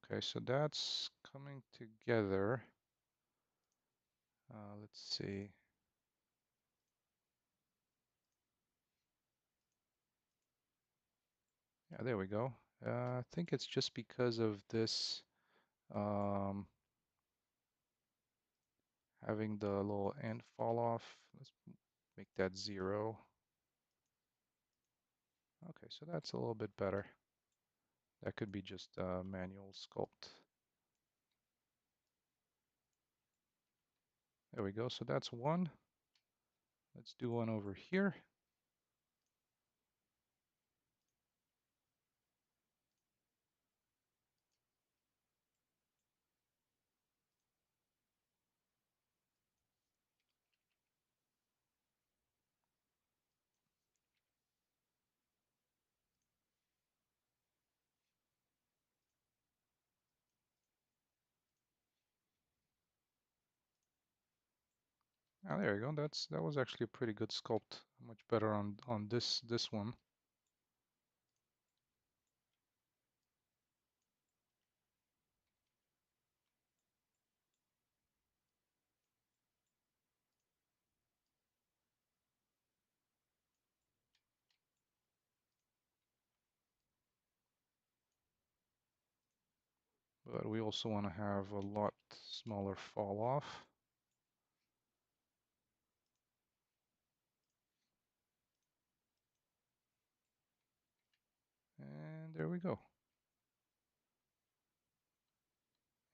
Okay, so that's coming together. Let's see. Yeah, there we go. I think it's just because of this um, having the little end fall off. Let's make that 0. Okay, so that's a little bit better. That could be just a manual sculpt. There we go. So that's one. Let's do one over here. Oh, there you go. That was actually a pretty good sculpt. Much better on this one. but we also want to have a lot smaller fall off. And there we go.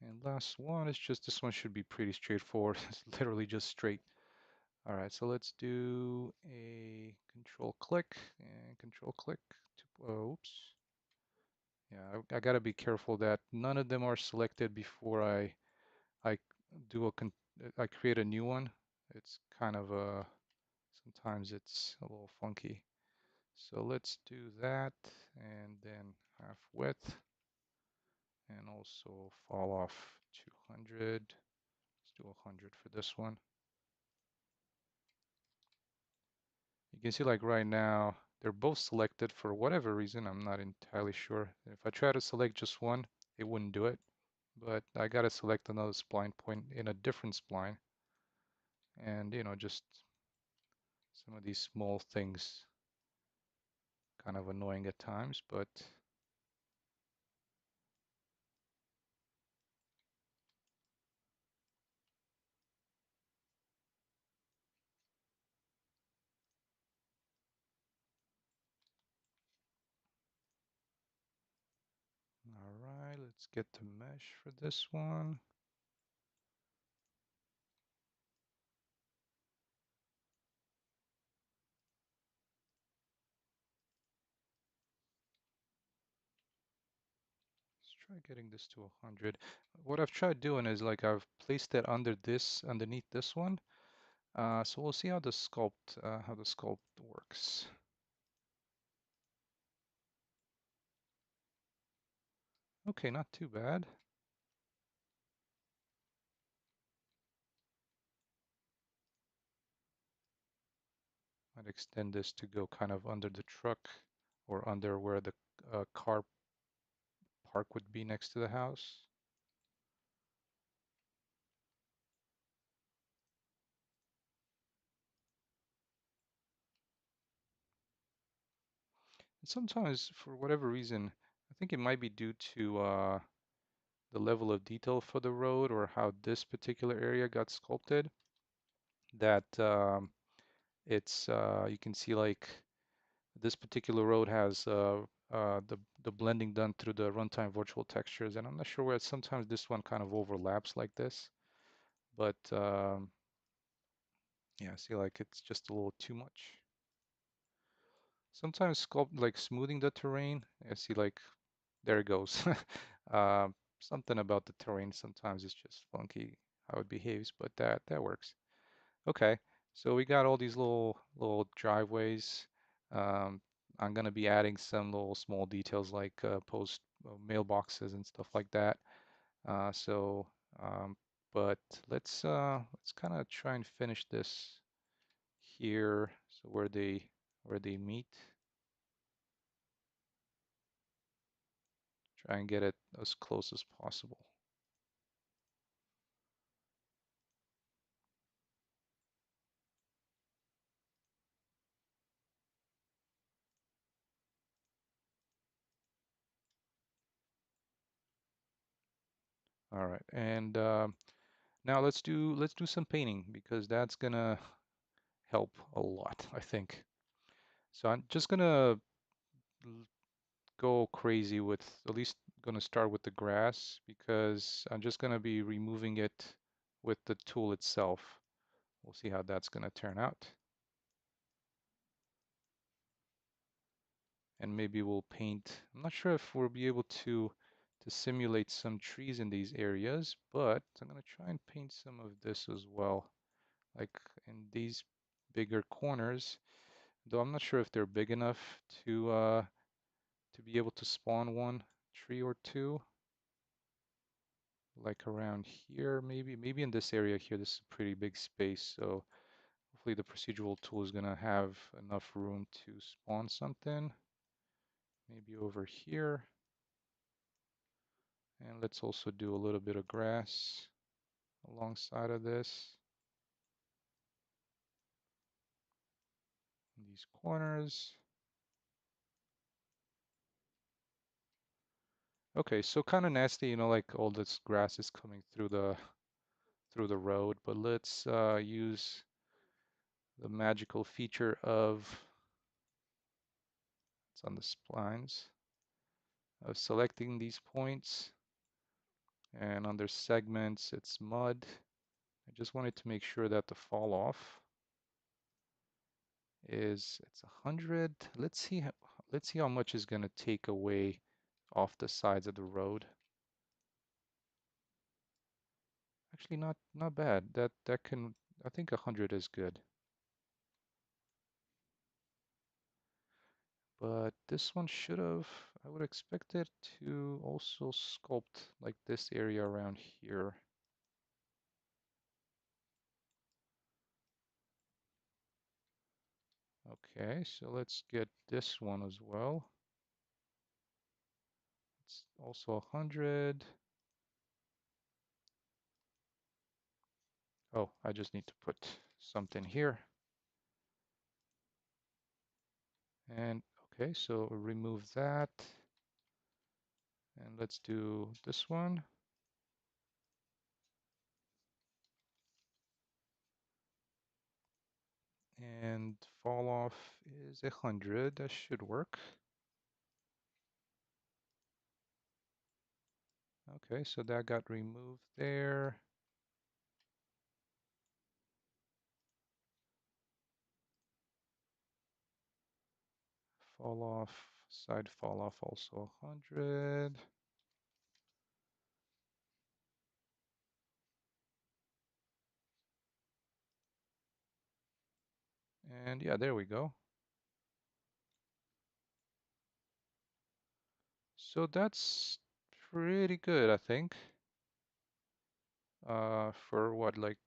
And last one is just, this one should be pretty straightforward. It's literally just straight. All right, so let's do a control click and control click. Oops. Yeah, I gotta be careful that none of them are selected before I do I create a new one. It's kind of sometimes it's a little funky. So let's do that, and then half width, and also fall off 200. Let's do 100 for this one. You can see like right now, they're both selected for whatever reason. I'm not entirely sure. If I try to select just one, it wouldn't do it. But I gotta select another spline point in a different spline. And just some of these small things kind of annoying at times, but all right, let's get the mesh for this one. Let's try getting this to 100. What I've tried doing is like I've placed it underneath this one. So we'll see how the sculpt works. Okay, not too bad. I'd extend this to go kind of under the truck or under where the car park would be next to the house. And sometimes, for whatever reason, I think it might be due to the level of detail for the road or how this particular area got sculpted, that you can see like this particular road has the blending done through the runtime virtual textures, and I'm not sure where sometimes this one kind of overlaps like this, but yeah, I see like it's just a little too much. Sometimes like smoothing the terrain, I see like there it goes. Something about the terrain sometimes is just funky how it behaves, but that works. Okay, so we got all these little driveways. Um, I'm gonna be adding some little small details like post mailboxes and stuff like that. So, but let's kind of try and finish this here. So where they meet, try and get it as close as possible. All right, and now let's do some painting because that's gonna help a lot, I think. So I'm just gonna go crazy with, at least gonna start with the grass because I'm just gonna be removing it with the tool itself. We'll see how that's gonna turn out. And maybe we'll paint. I'm not sure if we'll be able to simulate some trees in these areas, but I'm gonna try and paint some of this as well, like in these bigger corners. Though I'm not sure if they're big enough to be able to spawn one tree or two. Like around here, maybe in this area here, this is a pretty big space, so hopefully the procedural tool is gonna have enough room to spawn something. Maybe over here. And let's also do a little bit of grass alongside of this. In these corners. Okay, so kind of nasty, like all this grass is coming through the road, but let's use the magical feature of it's on the splines of selecting these points, and under segments it's mud. I just wanted to make sure that the fall off is it's 100. Let's see how much is going to take away off the sides of the road. Actually, not bad. That can I think 100 is good. But this one should have, I would expect it to also sculpt like this area around here. Okay, so let's get this one as well. It's also 100. Oh, I just need to put something here. And okay, so remove that. And let's do this one. And fall off is 100. That should work. Okay, so that got removed there. Fall off, side fall off also 100. And yeah, there we go. So that's pretty good, I think. For what, like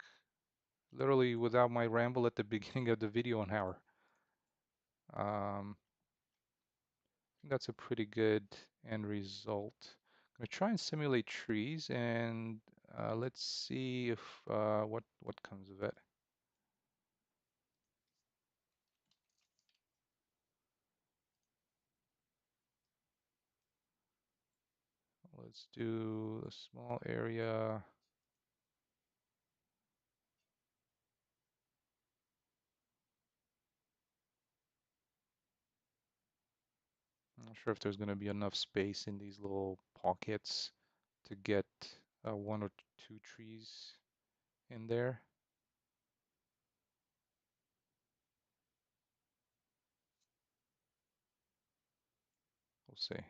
literally without my ramble at the beginning of the video an hour. I think that's a pretty good end result. I'm gonna try and simulate trees and let's see if what comes of it. Let's do a small area. I'm not sure if there's going to be enough space in these little pockets to get one or two trees in there. We'll see.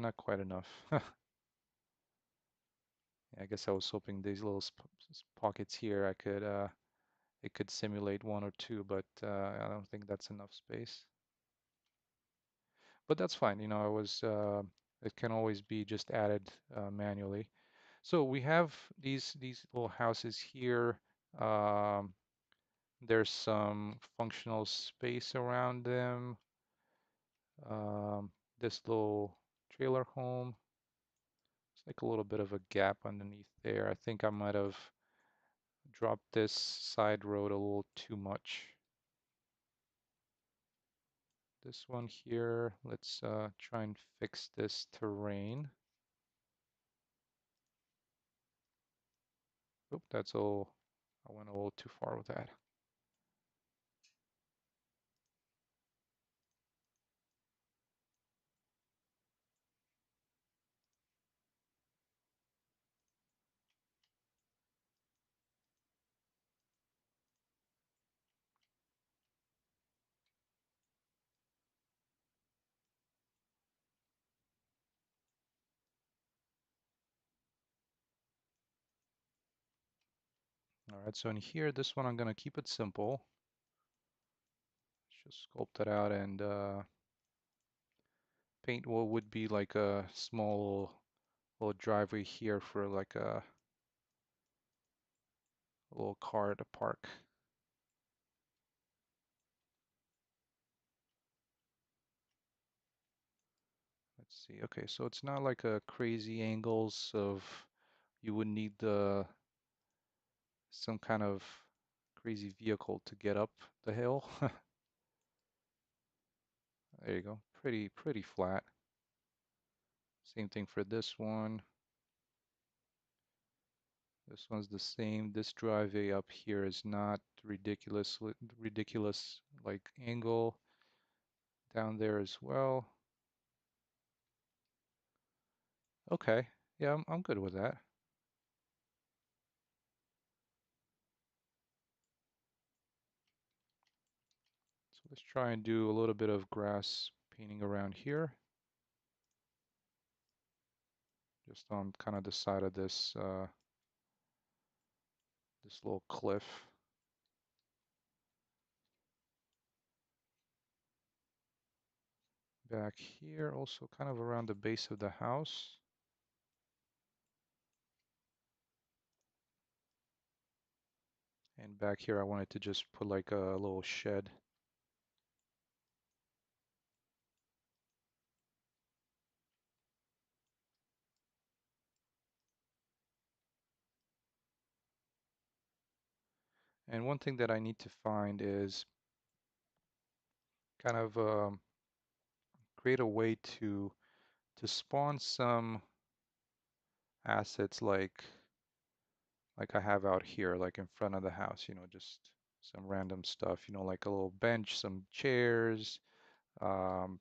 Not quite enough. Yeah, I guess I was hoping these little pockets here I could it could simulate one or two, but I don't think that's enough space. But that's fine. I was it can always be just added manually. So we have these little houses here. Um, there's some functional space around them. This little trailer home. It's like a little bit of a gap underneath there. I think I might have dropped this side road a little too much. This one here, let's try and fix this terrain. Oop, that's all. I went a little too far with that. All right, so in here, this one I'm gonna keep it simple. Just sculpt it out and paint what would be like a small little driveway here for like a little car to park. Let's see. Okay, so it's not like a crazy angles of you would need some kind of crazy vehicle to get up the hill. There you go. Pretty flat. Same thing for this one. This one's the same. This driveway up here is not ridiculous like angle. Down there as well. Okay. Yeah, I'm good with that. So let's try and do a little bit of grass painting around here. Just on kind of the side of this little cliff. Back here, also kind of around the base of the house. And back here, I wanted to just put like a little shed. And one thing that I need to find is kind of create a way to spawn some assets like I have out here, like in front of the house, just some random stuff, like a little bench, some chairs, um,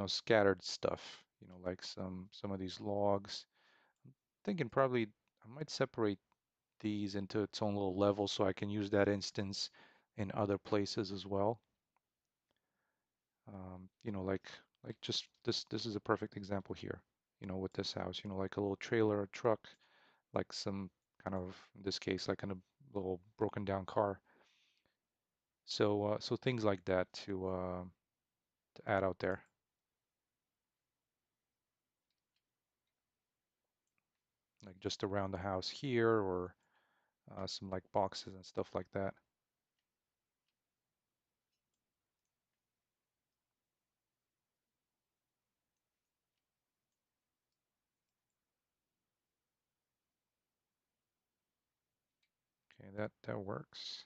scattered stuff, like some of these logs. Thinking probably I might separate these into its own little level so I can use that instance in other places as well. Like just this is a perfect example here, with this house, like a little trailer, a truck, like some kind of, in this case, like in a little broken down car. So things like that to add out there, like just around the house here, or some like boxes and stuff like that. Okay, that works.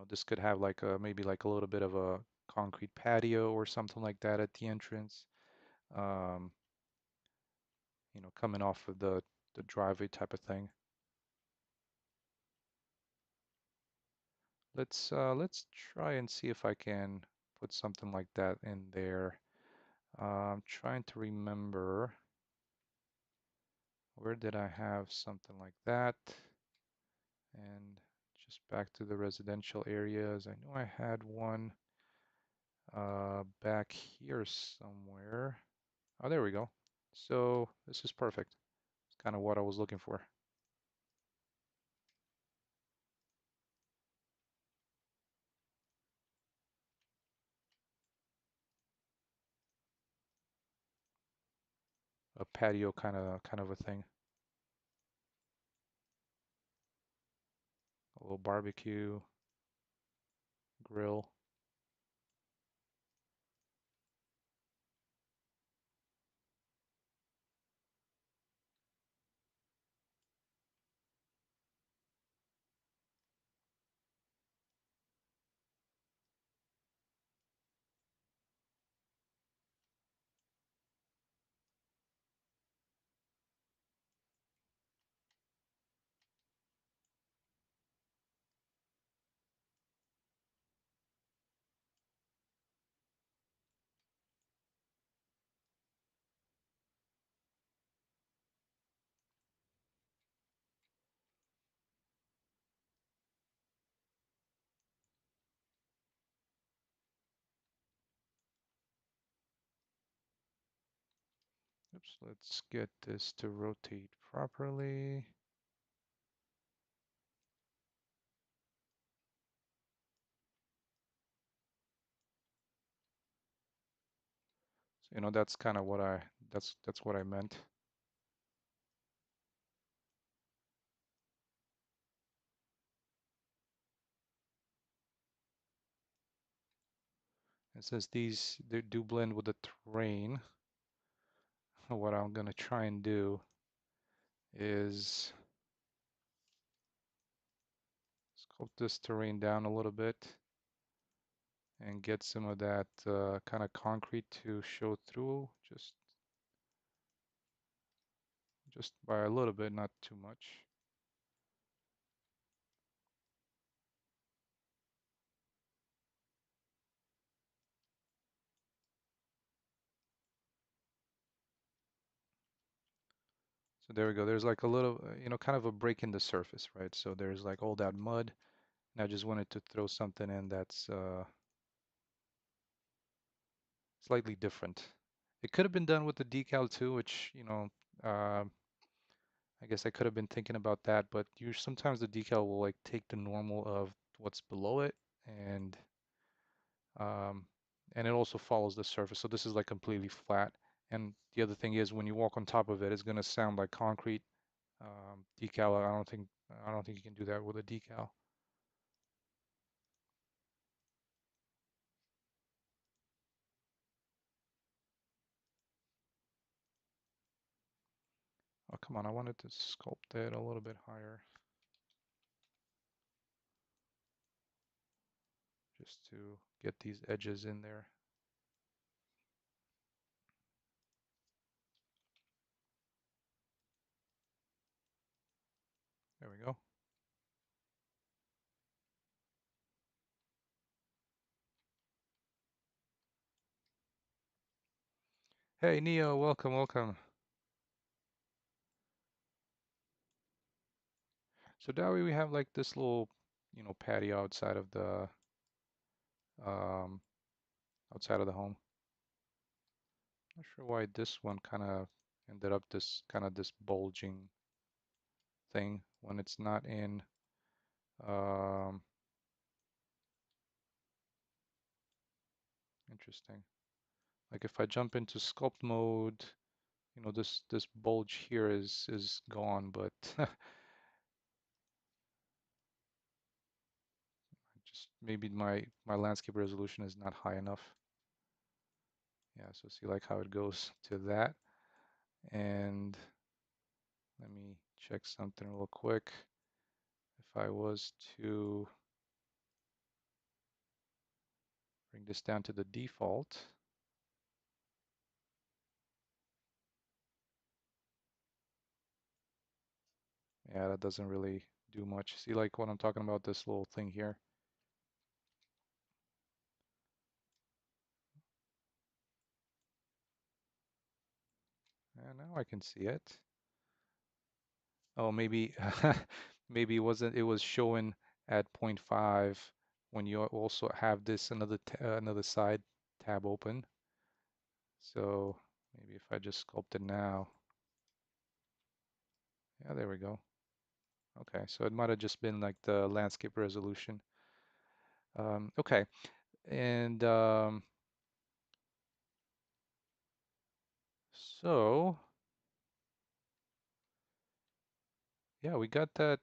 This could have like maybe like a little bit of a concrete patio or something like that at the entrance. Um, coming off of the driveway type of thing. Let's try and see if I can put something like that in there. I'm trying to remember, where did I have something like that? And just back to the residential areas. I know I had one back here somewhere. Oh, there we go. So this is perfect. It's kind of what I was looking for. A patio kind of a thing. A little barbecue grill. Oops, let's get this to rotate properly. So, that's kind of what that's what I meant. It says they do blend with the terrain. What I'm gonna try and do is sculpt this terrain down a little bit and get some of that kind of concrete to show through just by a little bit, not too much. So there we go. There's like a little, kind of a break in the surface, right? So there's like all that mud, and I just wanted to throw something in that's slightly different. It could have been done with the decal too, which, uh, I guess I could have been thinking about that, but you sometimes the decal will like take the normal of what's below it and um, and it also follows the surface. So this is like completely flat. And the other thing is when you walk on top of it, it's gonna sound like concrete. Decal, I don't think you can do that with a decal. Oh, come on, I wanted to sculpt it a little bit higher just to get these edges in there. There we go. Hey, Neo, welcome, welcome. So that way we have like this little, patio um, outside of the home. Not sure why this one kind of ended up this bulging thing when it's not in. Um, Interesting. Like if I jump into sculpt mode, this bulge here is gone, but just maybe my landscape resolution is not high enough. Yeah, so see like how it goes to that. And let me check something real quick. If I was to bring this down to the default, yeah, that doesn't really do much. See like what I'm talking about, this little thing here. And now I can see it. Oh, maybe maybe it was showing at zero point 0.5 when you also have this another side tab open. So maybe if I just sculpt it now. Yeah, there we go. Okay, so it might have just been like the landscape resolution. Okay, and so yeah, we got that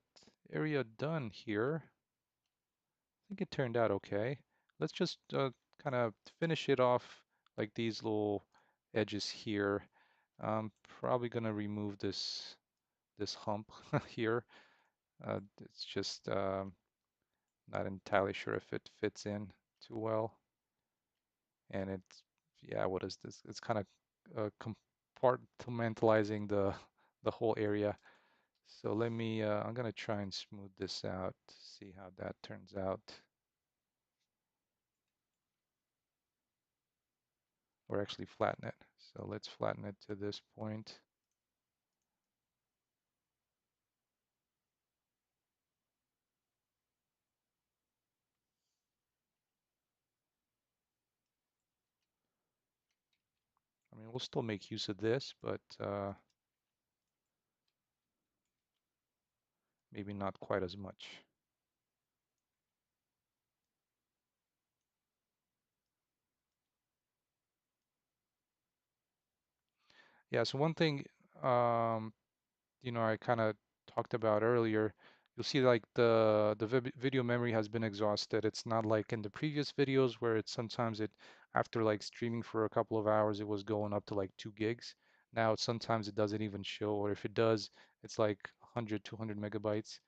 area done here. I think it turned out okay. Let's just kind of finish it off like these little edges here. I'm probably gonna remove this hump here. It's just not entirely sure if it fits in too well. And it's, yeah, what is this? It's kind of compartmentalizing the whole area. So I'm gonna try and smooth this out, see how that turns out. Or actually flatten it. So let's flatten it to this point. I mean, we'll still make use of this, but maybe not quite as much. Yeah, so one thing, um, I kind of talked about earlier, you'll see like the video memory has been exhausted. It's not like in the previous videos where sometimes after like streaming for a couple of hours, it was going up to like 2 gigs. Now sometimes it doesn't even show, or if it does, it's like 100, 200 megabytes.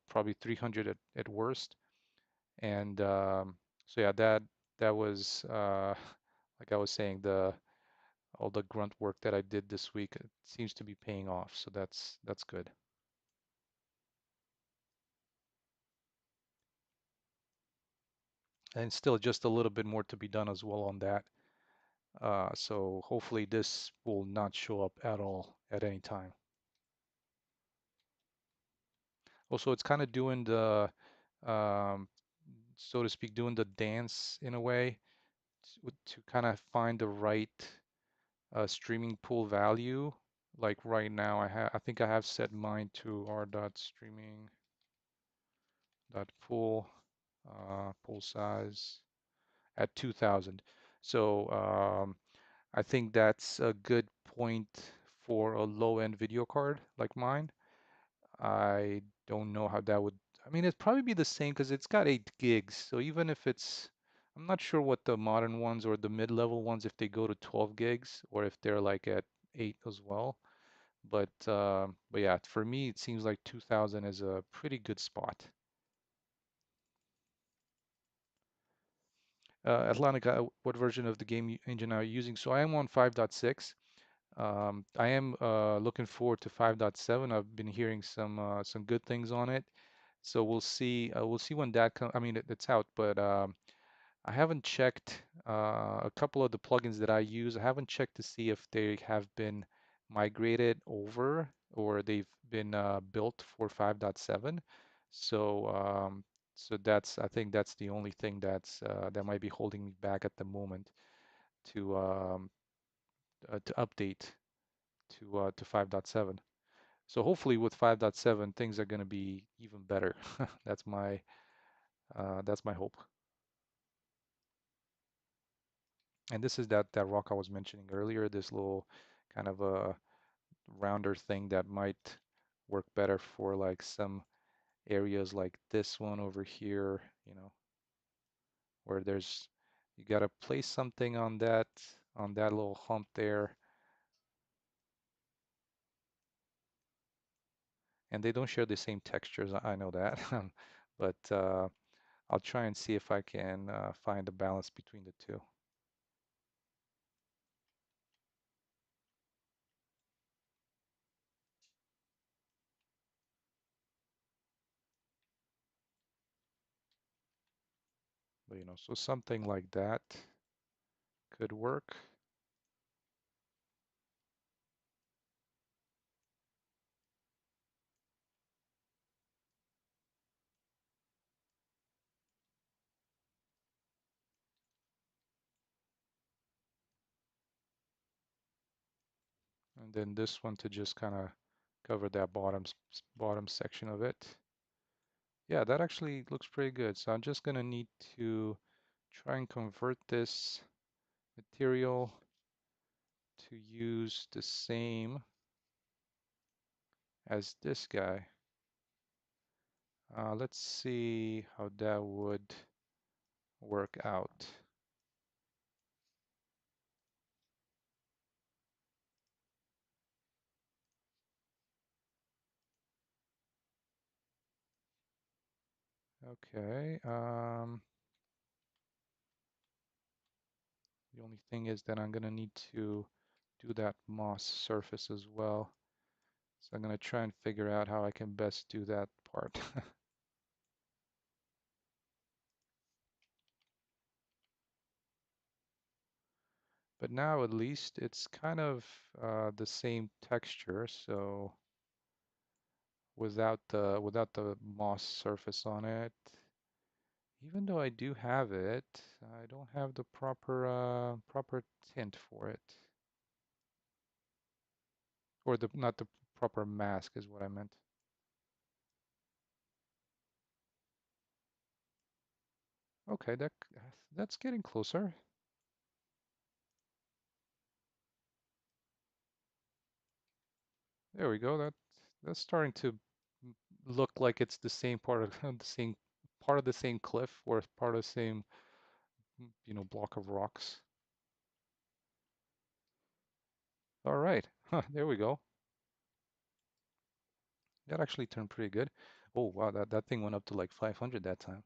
probably 300 at worst. And so yeah, that was like I was saying, the all the grunt work that I did this week, it seems to be paying off. So that's good. And still just a little bit more to be done as well on that. So hopefully this will not show up at all at any time. Also, it's kind of doing the, um, so to speak, doing the dance in a way to kind of find the right streaming pool value. Like right now, I think I have set mine to r dot streaming dot pool pool size at 2000. So I think that's a good point for a low-end video card like mine. I don't know how that would, I mean, it'd probably be the same because it's got 8 gigs. So even if it's, I'm not sure what the modern ones or the mid-level ones, if they go to 12 gigs or if they're like at 8 as well. But yeah, for me, it seems like 2000 is a pretty good spot. Atlantica, what version of the game engine are you using? So I am on 5.6. I am looking forward to 5.7. I've been hearing some good things on it. So we'll see. We'll see when that comes. I mean, it's out, but I haven't checked a couple of the plugins that I use. I haven't checked to see if they have been migrated over or they've been built for 5.7. So so that's I think that's the only thing that might be holding me back at the moment to update to 5.7. So hopefully with 5.7 things are going to be even better. That's my hope. And this is that rock I was mentioning earlier, this little kind of a rounder thing that might work better for like some areas like this one over here, where there's you got to place something on that little hump there, and they don't share the same textures. I know that, but I'll try and see if I can find a balance between the two. But so something like that could work. And then this one to just kind of cover that bottom section of it. Yeah, that actually looks pretty good. So I'm just gonna need to try and convert this material to use the same as this guy. Let's see how that would work out. Okay. The only thing is that I'm gonna need to do that moss surface as well. So I'm gonna try and figure out how I can best do that part. But now at least it's kind of the same texture, so without the moss surface on it, even though I do have it, I don't have the proper tint for it, or the not the proper mask is what I meant. Okay, that's getting closer. There we go. That's starting to look like it's the same part of the same cliff or part of the same block of rocks. All right, huh, there we go. That actually turned pretty good. Oh wow, that thing went up to like 500 that time.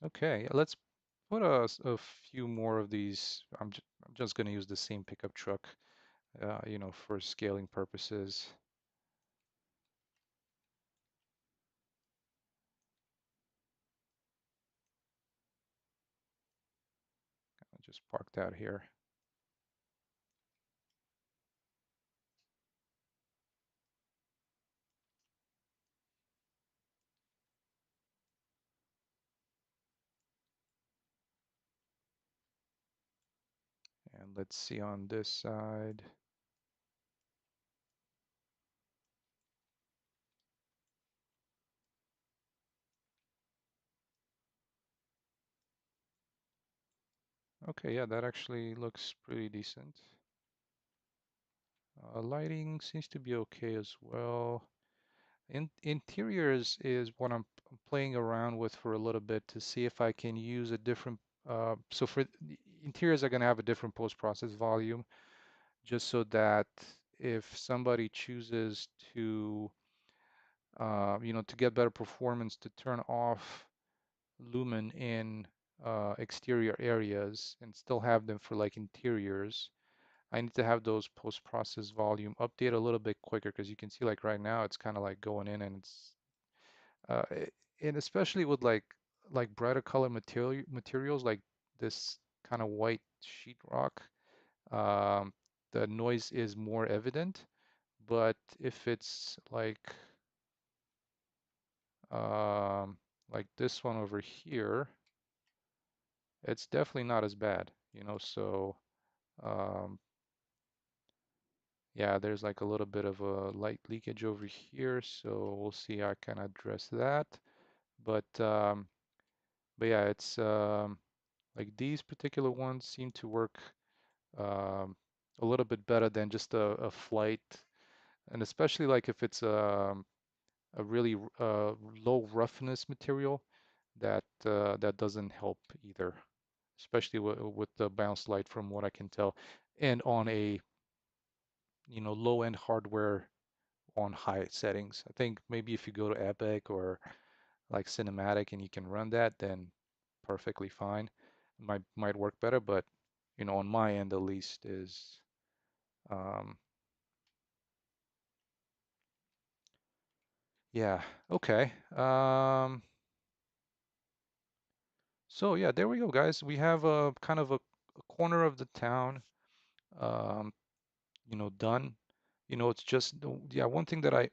Okay, let's put a few more of these. I'm just going to use the same pickup truck, for scaling purposes. I'll just park that here. And let's see on this side. Okay, yeah, that actually looks pretty decent. Lighting seems to be okay as well. Interiors is what I'm playing around with for a little bit to see if I can use a different. So for the interiors are going to have a different post-process volume, just so that if somebody chooses to, to get better performance, to turn off lumen in exterior areas and still have them for like interiors, I need to have those post-process volume update a little bit quicker because you can see like right now it's kind of like going in and it's uh, i- and especially with like brighter color materials like this kind of white sheetrock, um, the noise is more evident. But if it's um, like this one over here, it's definitely not as bad, So um, yeah, there's like a little bit of a light leakage over here, so we'll see how I can address that. But um, but yeah, it's like these particular ones seem to work um, a little bit better than just a flight, and especially like if it's a really low roughness material, that doesn't help either, especially with the bounce light from what I can tell, and on a low-end hardware on high settings. I think maybe if you go to Epic or like Cinematic and you can run that, then perfectly fine. Might work better, but on my end at least is um, yeah, okay. So yeah, there we go, guys. We have a kind of a corner of the town, um, done. It's just yeah, one thing that I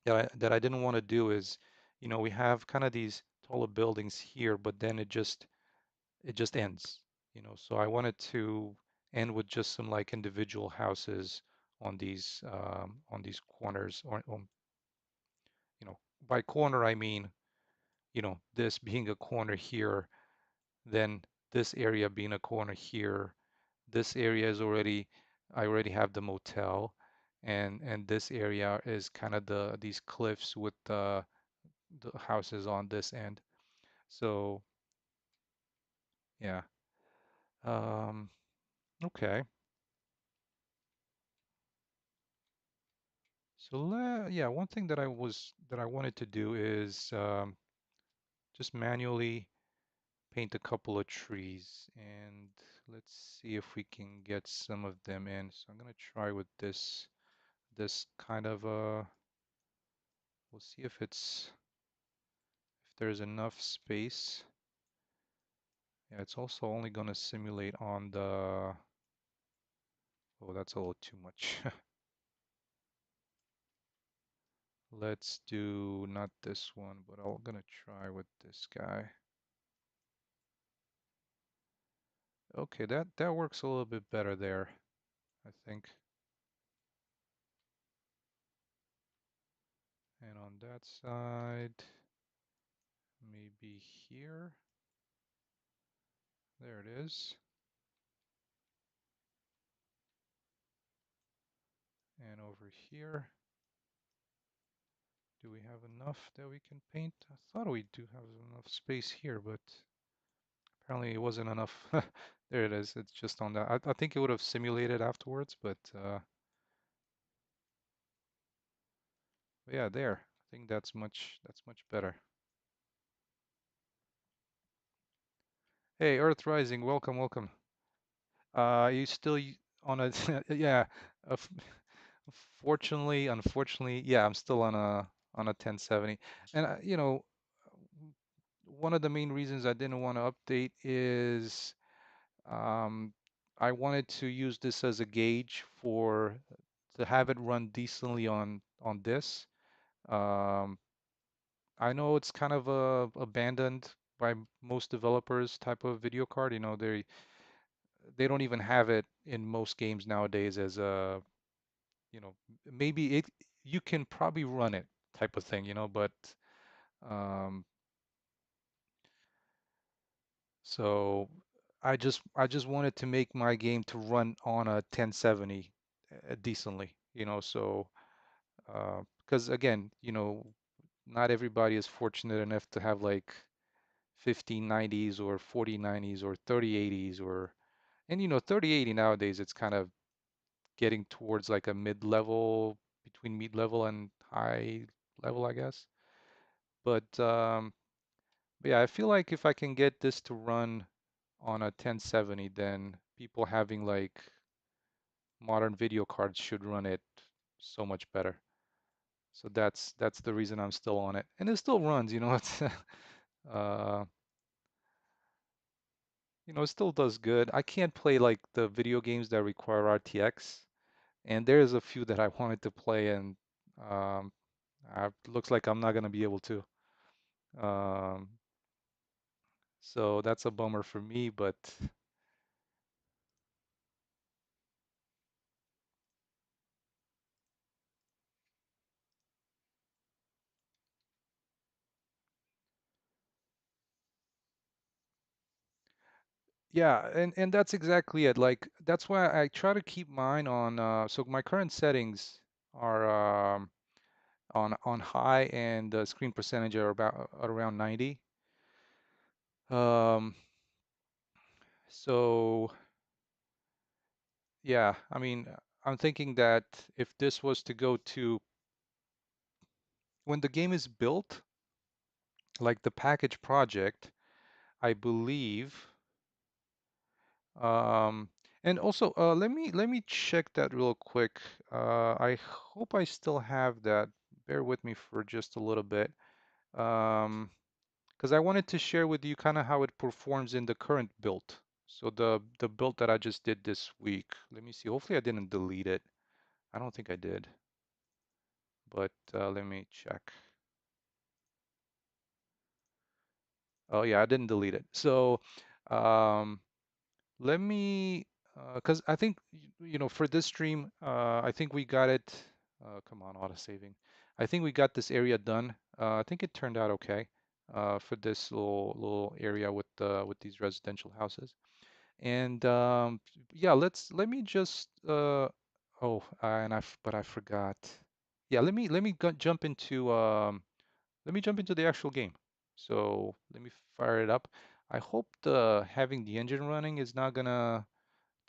that I didn't want to do is, we have kind of these taller buildings here, but then it just ends. So I wanted to end with just some like individual houses on these corners, or by corner I mean, this being a corner here, then this area being a corner here. This area is already, I already have the motel, and this area is kind of these cliffs with the houses on this end. So yeah, um, okay. So yeah, one thing that I wanted to do is just manually paint a couple of trees, and let's see if we can get some of them in. So I'm gonna try with this kind of we'll see if there's enough space. Yeah, it's also only gonna simulate on the, oh, that's a little too much. Let's do not this one, but I'm gonna try with this guy. Okay, that works a little bit better there, I think. And on that side, maybe here. There it is. And over here, do we have enough that we can paint? I thought we do have enough space here, but Apparently it wasn't enough. There it is. It's just on that. I think it would have simulated afterwards, but yeah, there. I think that's much better. Hey, Earth Rising, welcome, welcome. You still on a yeah. Uh, f- unfortunately, yeah, I'm still on a 1070. And one of the main reasons I didn't want to update is um, I wanted to use this as a gauge for to have it run decently on this. Um, I know it's kind of abandoned by most developers type of video card. They don't even have it in most games nowadays as a, maybe you can probably run it type of thing, but um, so I just wanted to make my game to run on a 1070 decently, so because again, not everybody is fortunate enough to have like 1590s or 4090s or 3080s or and 3080 nowadays it's kind of getting towards like a mid-level between mid-level and high level, I guess. But yeah, I feel like if I can get this to run on a 1070, then people having like modern video cards should run it so much better. So that's the reason I'm still on it. And it still runs, it's uh it still does good. I can't play like the video games that require RTX, and there's a few that I wanted to play, and um, looks like I'm not gonna be able to. Um, so that's a bummer for me, but yeah, and that's exactly it. Like that's why I try to keep mine on. So my current settings are on high, and the screen percentage are about around 90. Um, so yeah, I mean, I'm thinking that if this was to go to when the game is built, like the package project, I believe. Um, and also, let me check that real quick. I hope I still have that. Bear with me for just a little bit. Um, because I wanted to share with you kind of how it performs in the current build. So the build that I just did this week. Let me see. Hopefully I didn't delete it. I don't think I did, but let me check. Oh yeah, I didn't delete it. So um, let me, because I think, for this stream, I think we got it. Come on, auto saving. I think we got this area done. I think it turned out okay for this little area with these residential houses. And yeah, let me just oh, but I forgot. Yeah, let me jump into the actual game. So let me fire it up. I hope the having the engine running is not gonna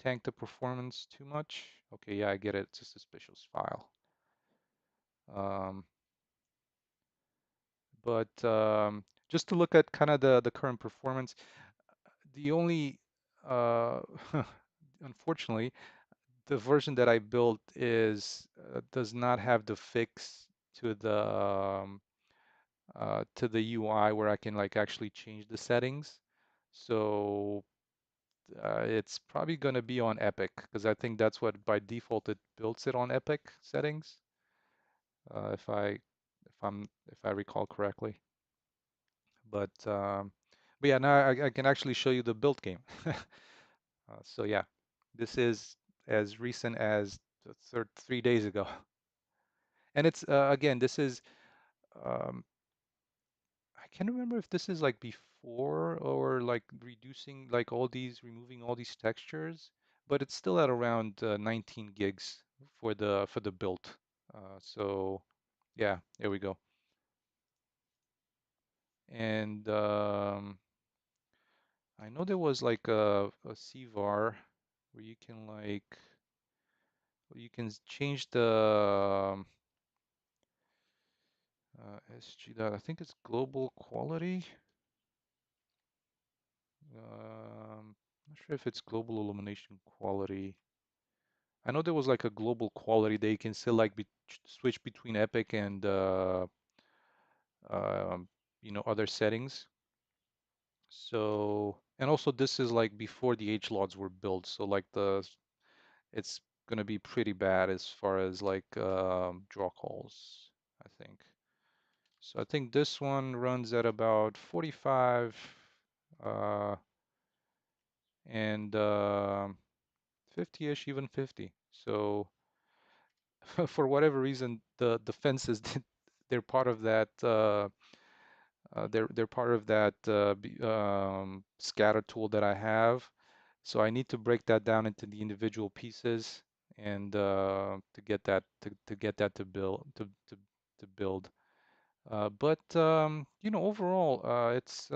tank the performance too much. Okay, yeah, I get it. It's a suspicious file. Um, but just to look at kind of the current performance, the only unfortunately, the version that I built is does not have the fix to the UI where I can like actually change the settings. So it's probably going to be on Epic because I think that's what by default it builds it on Epic settings. If I recall correctly. But yeah, now I can actually show you the build game. So yeah, this is as recent as 3 days ago, and it's again this is um, I can't remember if this is like before or like removing all these textures, but it's still at around 19 gigs for the build. So yeah, there we go. And I know there was like a CVAR where you can like you can change the SG that I think it's global quality. Not sure if it's global illumination quality. I know there was like a global quality that you can still like switch between Epic and um, other settings. So, and also this is like before the H-Lods were built, so like it's gonna be pretty bad as far as like draw calls, I think. So I think this one runs at about 45 uh, and 50-ish, even 50. So for whatever reason, the fences they're part of that they're part of that scatter tool that I have. So I need to break that down into the individual pieces and to get that to get that to build to build. But overall, it's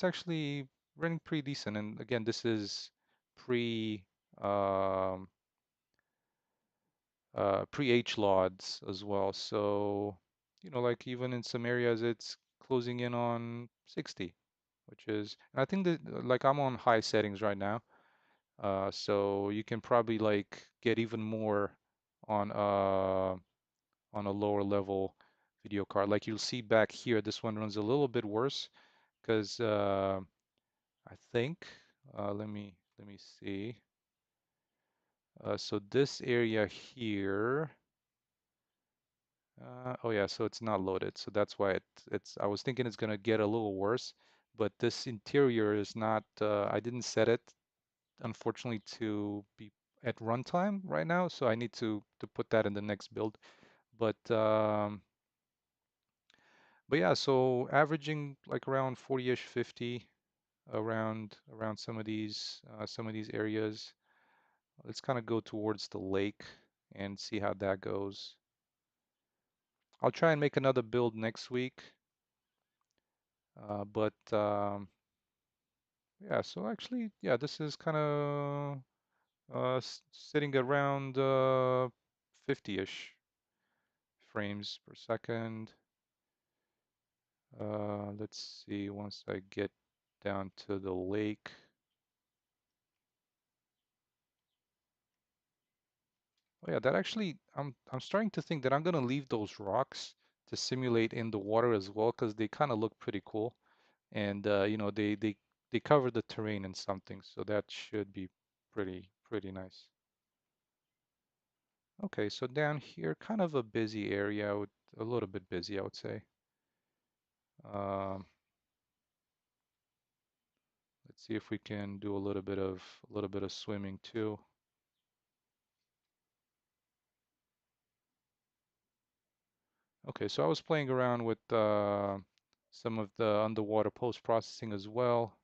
actually running pretty decent. And again, this is pre um, pre-H-Lods as well. So, like even in some areas, it's closing in on 60, which is, and I think that like I'm on high settings right now. So you can probably like get even more on on a lower level video card. Like you'll see back here, this one runs a little bit worse because I think let me see. So this area here. Oh yeah, so it's not loaded, so that's why it's. I was thinking it's gonna get a little worse, but this interior is not. I didn't set it, unfortunately, to be at runtime right now, so I need to put that in the next build. But but yeah, so averaging like around 40-ish, 50 around some of these areas. Let's kind of go towards the lake and see how that goes. I'll try and make another build next week. But yeah, so actually, yeah, this is kind of sitting around 50-ish frames per second. Let's see, once I get down to the lake. Oh yeah, that actually, I'm starting to think that I'm gonna leave those rocks to simulate in the water as well, because they kind of look pretty cool, and they cover the terrain in something, so that should be pretty nice. Okay, so down here, kind of a busy area, a little bit busy, I would say. Um, let's see if we can do a little bit of swimming too. Okay, so I was playing around with some of the underwater post-processing as well.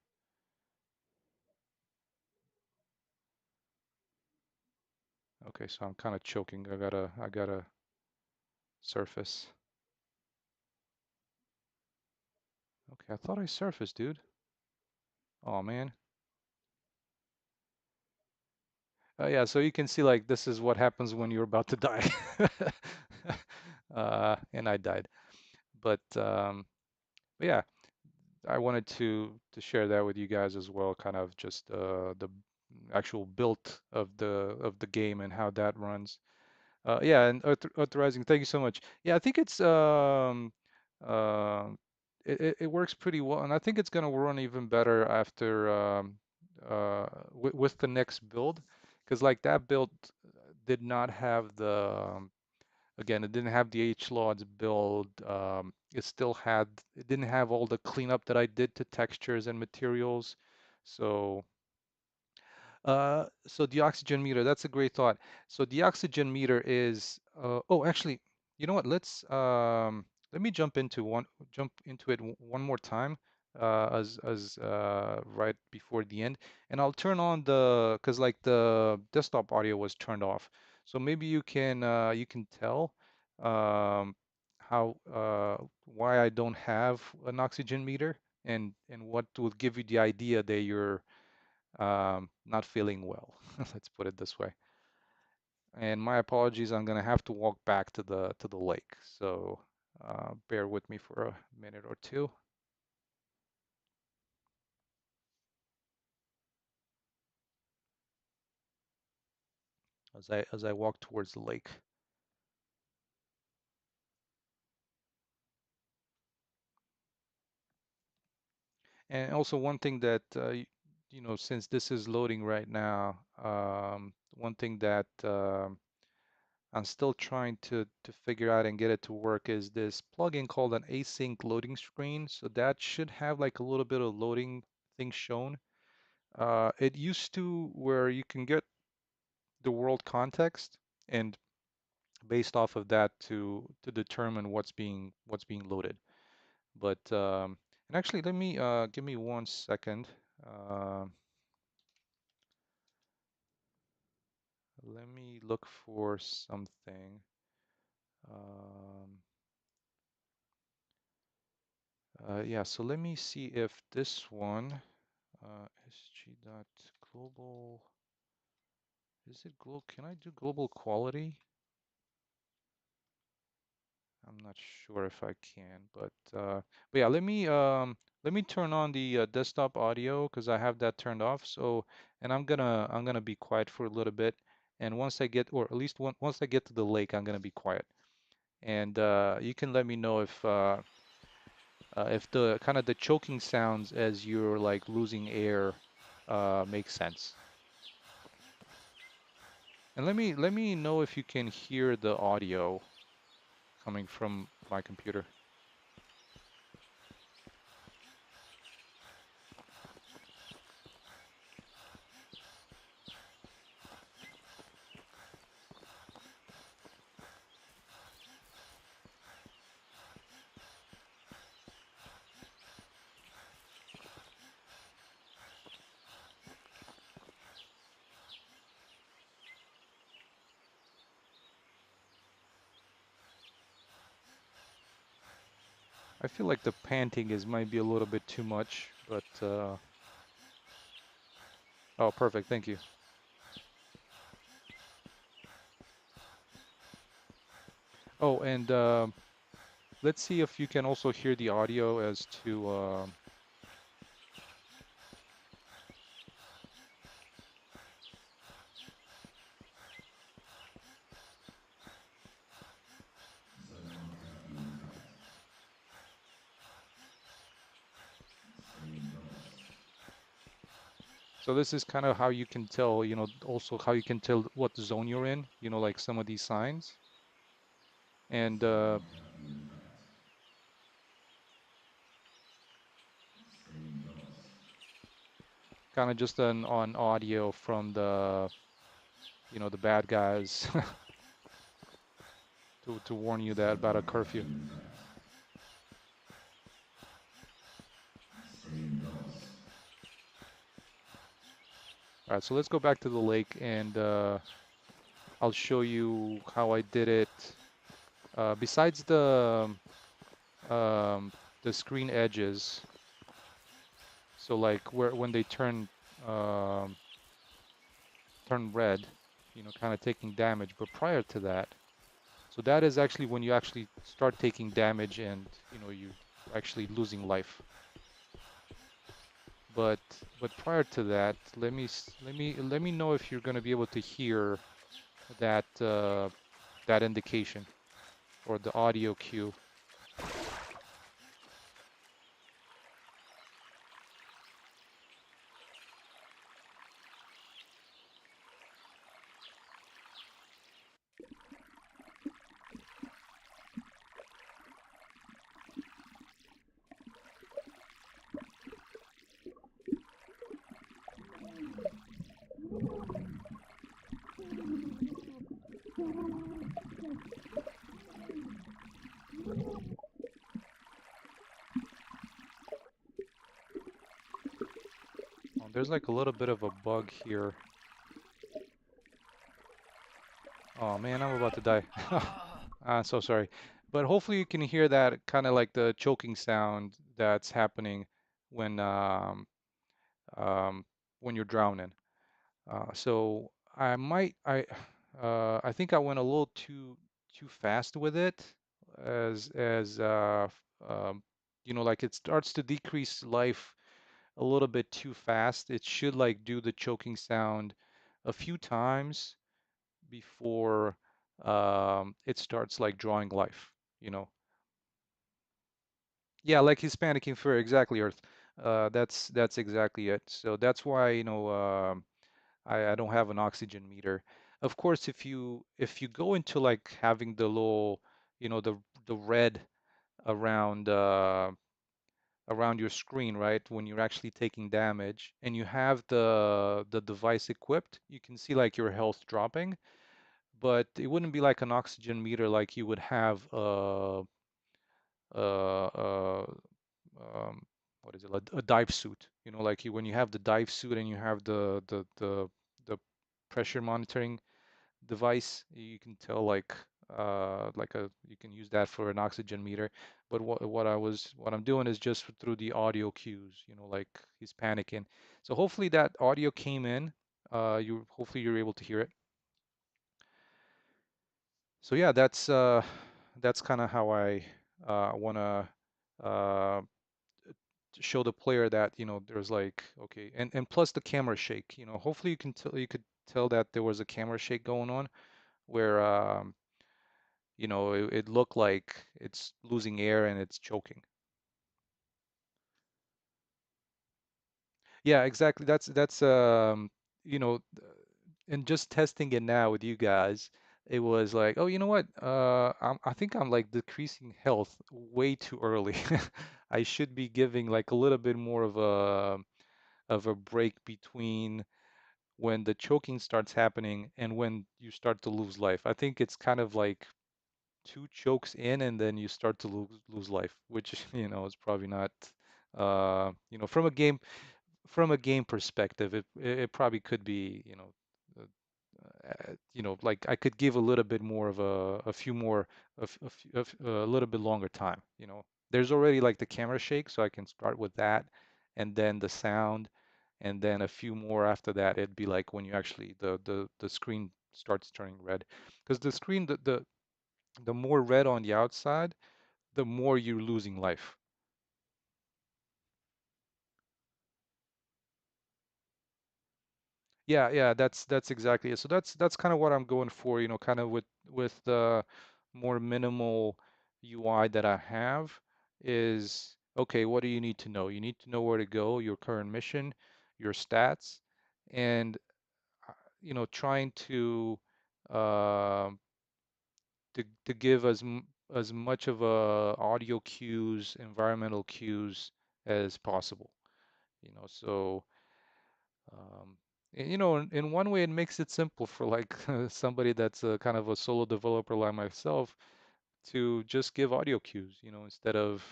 Okay, so I'm kind of choking. I gotta surface. Okay, I thought I surfaced, dude. Oh man. Yeah, so you can see like this is what happens when you're about to die. And I died. But yeah, I wanted to share that with you guys as well, kind of just the actual build of the game and how that runs. Yeah, and authorizing, thank you so much. Yeah, I think uh, it works pretty well, and I think it's gonna run even better after with the next build, because like that build did not have again, it didn't have the H-Lods build. It didn't have all the cleanup that I did to textures and materials. So so the oxygen meter, that's a great thought. So the oxygen meter is, oh, actually, you know what? Let me jump into it one more time, as right before the end, and I'll turn on because like the desktop audio was turned off. So maybe you can tell, how, why I don't have an oxygen meter. and what will give you the idea that you're not feeling well. Let's put it this way. And my apologies, I'm gonna have to walk back to the lake. So bear with me for a minute or two as I walk towards the lake. And also one thing that since this is loading right now, one thing that I'm still trying to figure out and get it to work is this plugin called an async loading screen. So that should have like a little bit of loading things shown. It used to where you can get the world context and based off of that to determine what's being loaded. But and actually, let me give me 1 second. Uh, Let me look for something. Um, yeah, so let me see if this one, sg.global, is it global? Can I do global quality? I'm not sure if I can, but yeah, let me turn on the desktop audio because I have that turned off. So, and I'm gonna be quiet for a little bit, and once I get, or at least once I get to the lake, I'm gonna be quiet. And you can let me know if the kind of the choking sounds as you're like losing air makes sense. And let me know if you can hear the audio coming from my computer. I feel like the panting is might be a little bit too much, but oh, perfect. Thank you. Oh, and let's see if you can also hear the audio as to so this is kind of how you can tell, also how you can tell what zone you're in, like some of these signs. And kind of just on audio from the bad guys to warn you that about a curfew. All right, so let's go back to the lake and I'll show you how I did it. Besides um, the screen edges, so like where when they um, turn red, kind of taking damage. But prior to that, so that is actually when you actually start taking damage and you actually losing life. But prior to that, let me know if you're going to be able to hear that indication or the audio cue. Oh, there's like a little bit of a bug here. Oh man, I'm about to die. I'm so sorry. But hopefully you can hear that kind of like the choking sound that's happening. when um, um, when you're drowning. So I think I went a little too fast with it, as you know, like it starts to decrease life a little bit too fast. It should like do the choking sound a few times before it starts like drawing life, you know. Yeah, like he's panicking for exactly, Earth. That's exactly it. So that's why, you know, I don't have an oxygen meter. Of course, if you go into like having the little, you know, the red around around your screen, right? When you're actually taking damage and you have the device equipped, you can see like your health dropping, but it wouldn't be like an oxygen meter like you would have uh, um, what is it, a dive suit, you know, like when you have the dive suit and you have the pressure monitoring device, you can tell like a you can use that for an oxygen meter. But what I'm doing is just through the audio cues, you know, like he's panicking. So hopefully that audio came in. You hopefully you're able to hear it. So yeah, that's kind of how I want to uh, show the player that, you know, there's like, okay, and plus the camera shake, you know, hopefully you could tell that there was a camera shake going on where you know, it looked like it's losing air and it's choking. Yeah, exactly. That's you know, and just testing it now with you guys, it was like, oh, you know what? I think I'm like decreasing health way too early. I should be giving like a little bit more of a break between when the choking starts happening and when you start to lose life. I think it's kind of like two chokes in and then you start to lose life, which you know is probably not you know, from a game perspective, it probably could be, you know, you know, like I could give a little bit more of a few more a little bit longer time, you know. There's already like the camera shake, so I can start with that, and then the sound, and then a few more after that. It'd be like when you actually the screen starts turning red, because the screen the more red on the outside, the more you're losing life. Yeah, yeah, that's exactly it. So that's kind of what I'm going for, you know, kind of with the more minimal UI that I have is okay, what do you need to know? You need to know where to go, your current mission, your stats, and you know, trying um to give as much of a audio cues, environmental cues as possible, you know. So you know, in one way, it makes it simple for like somebody that's a kind of a solo developer like myself to just give audio cues, you know, instead of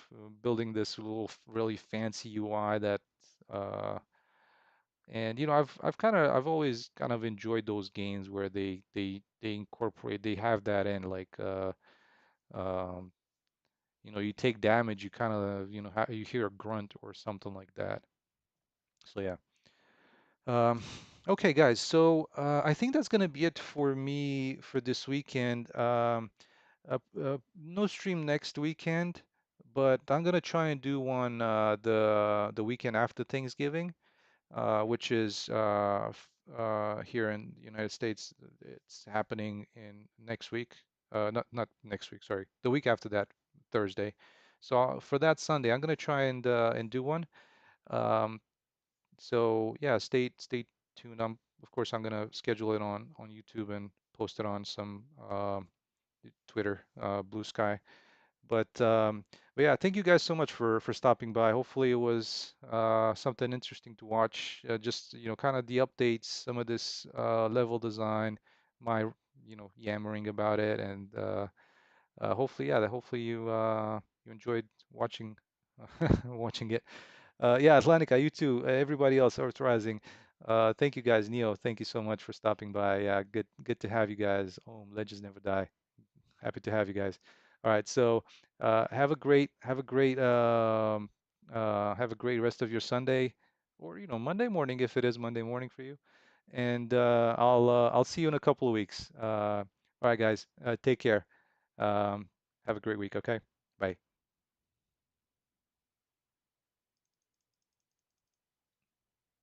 building this little really fancy UI that, uh, and you know, I've always kind of enjoyed those games where they incorporate, they have that in like, um, you know, you take damage, you kind of, you know, you hear a grunt or something like that. So yeah. Um, okay, guys. So I think that's gonna be it for me for this weekend. No stream next weekend, but I'm gonna try and do one the weekend after Thanksgiving, which is here in the United States. It's happening in next week. Not next week. Sorry, the week after that, Thursday. So for that Sunday, I'm gonna try and do one. Um, so yeah, stay tuned. Of course I'm gonna schedule it on YouTube and post it on some Twitter, Blue Sky. But yeah, thank you guys so much for stopping by. Hopefully it was something interesting to watch. Just you know, kind of the updates, some of this level design, my you know yammering about it, and hopefully yeah, hopefully you enjoyed watching watching it. Yeah, Atlantica, you too. Everybody else, Earth Rising. Thank you guys. Neo, thank you so much for stopping by. Yeah, good to have you guys. Legends never die. Happy to have you guys. All right, so have a great Have a great rest of your Sunday, or Monday morning if it is Monday morning for you. And I'll see you in a couple of weeks. All right, guys. Take care. Have a great week. Okay. Bye.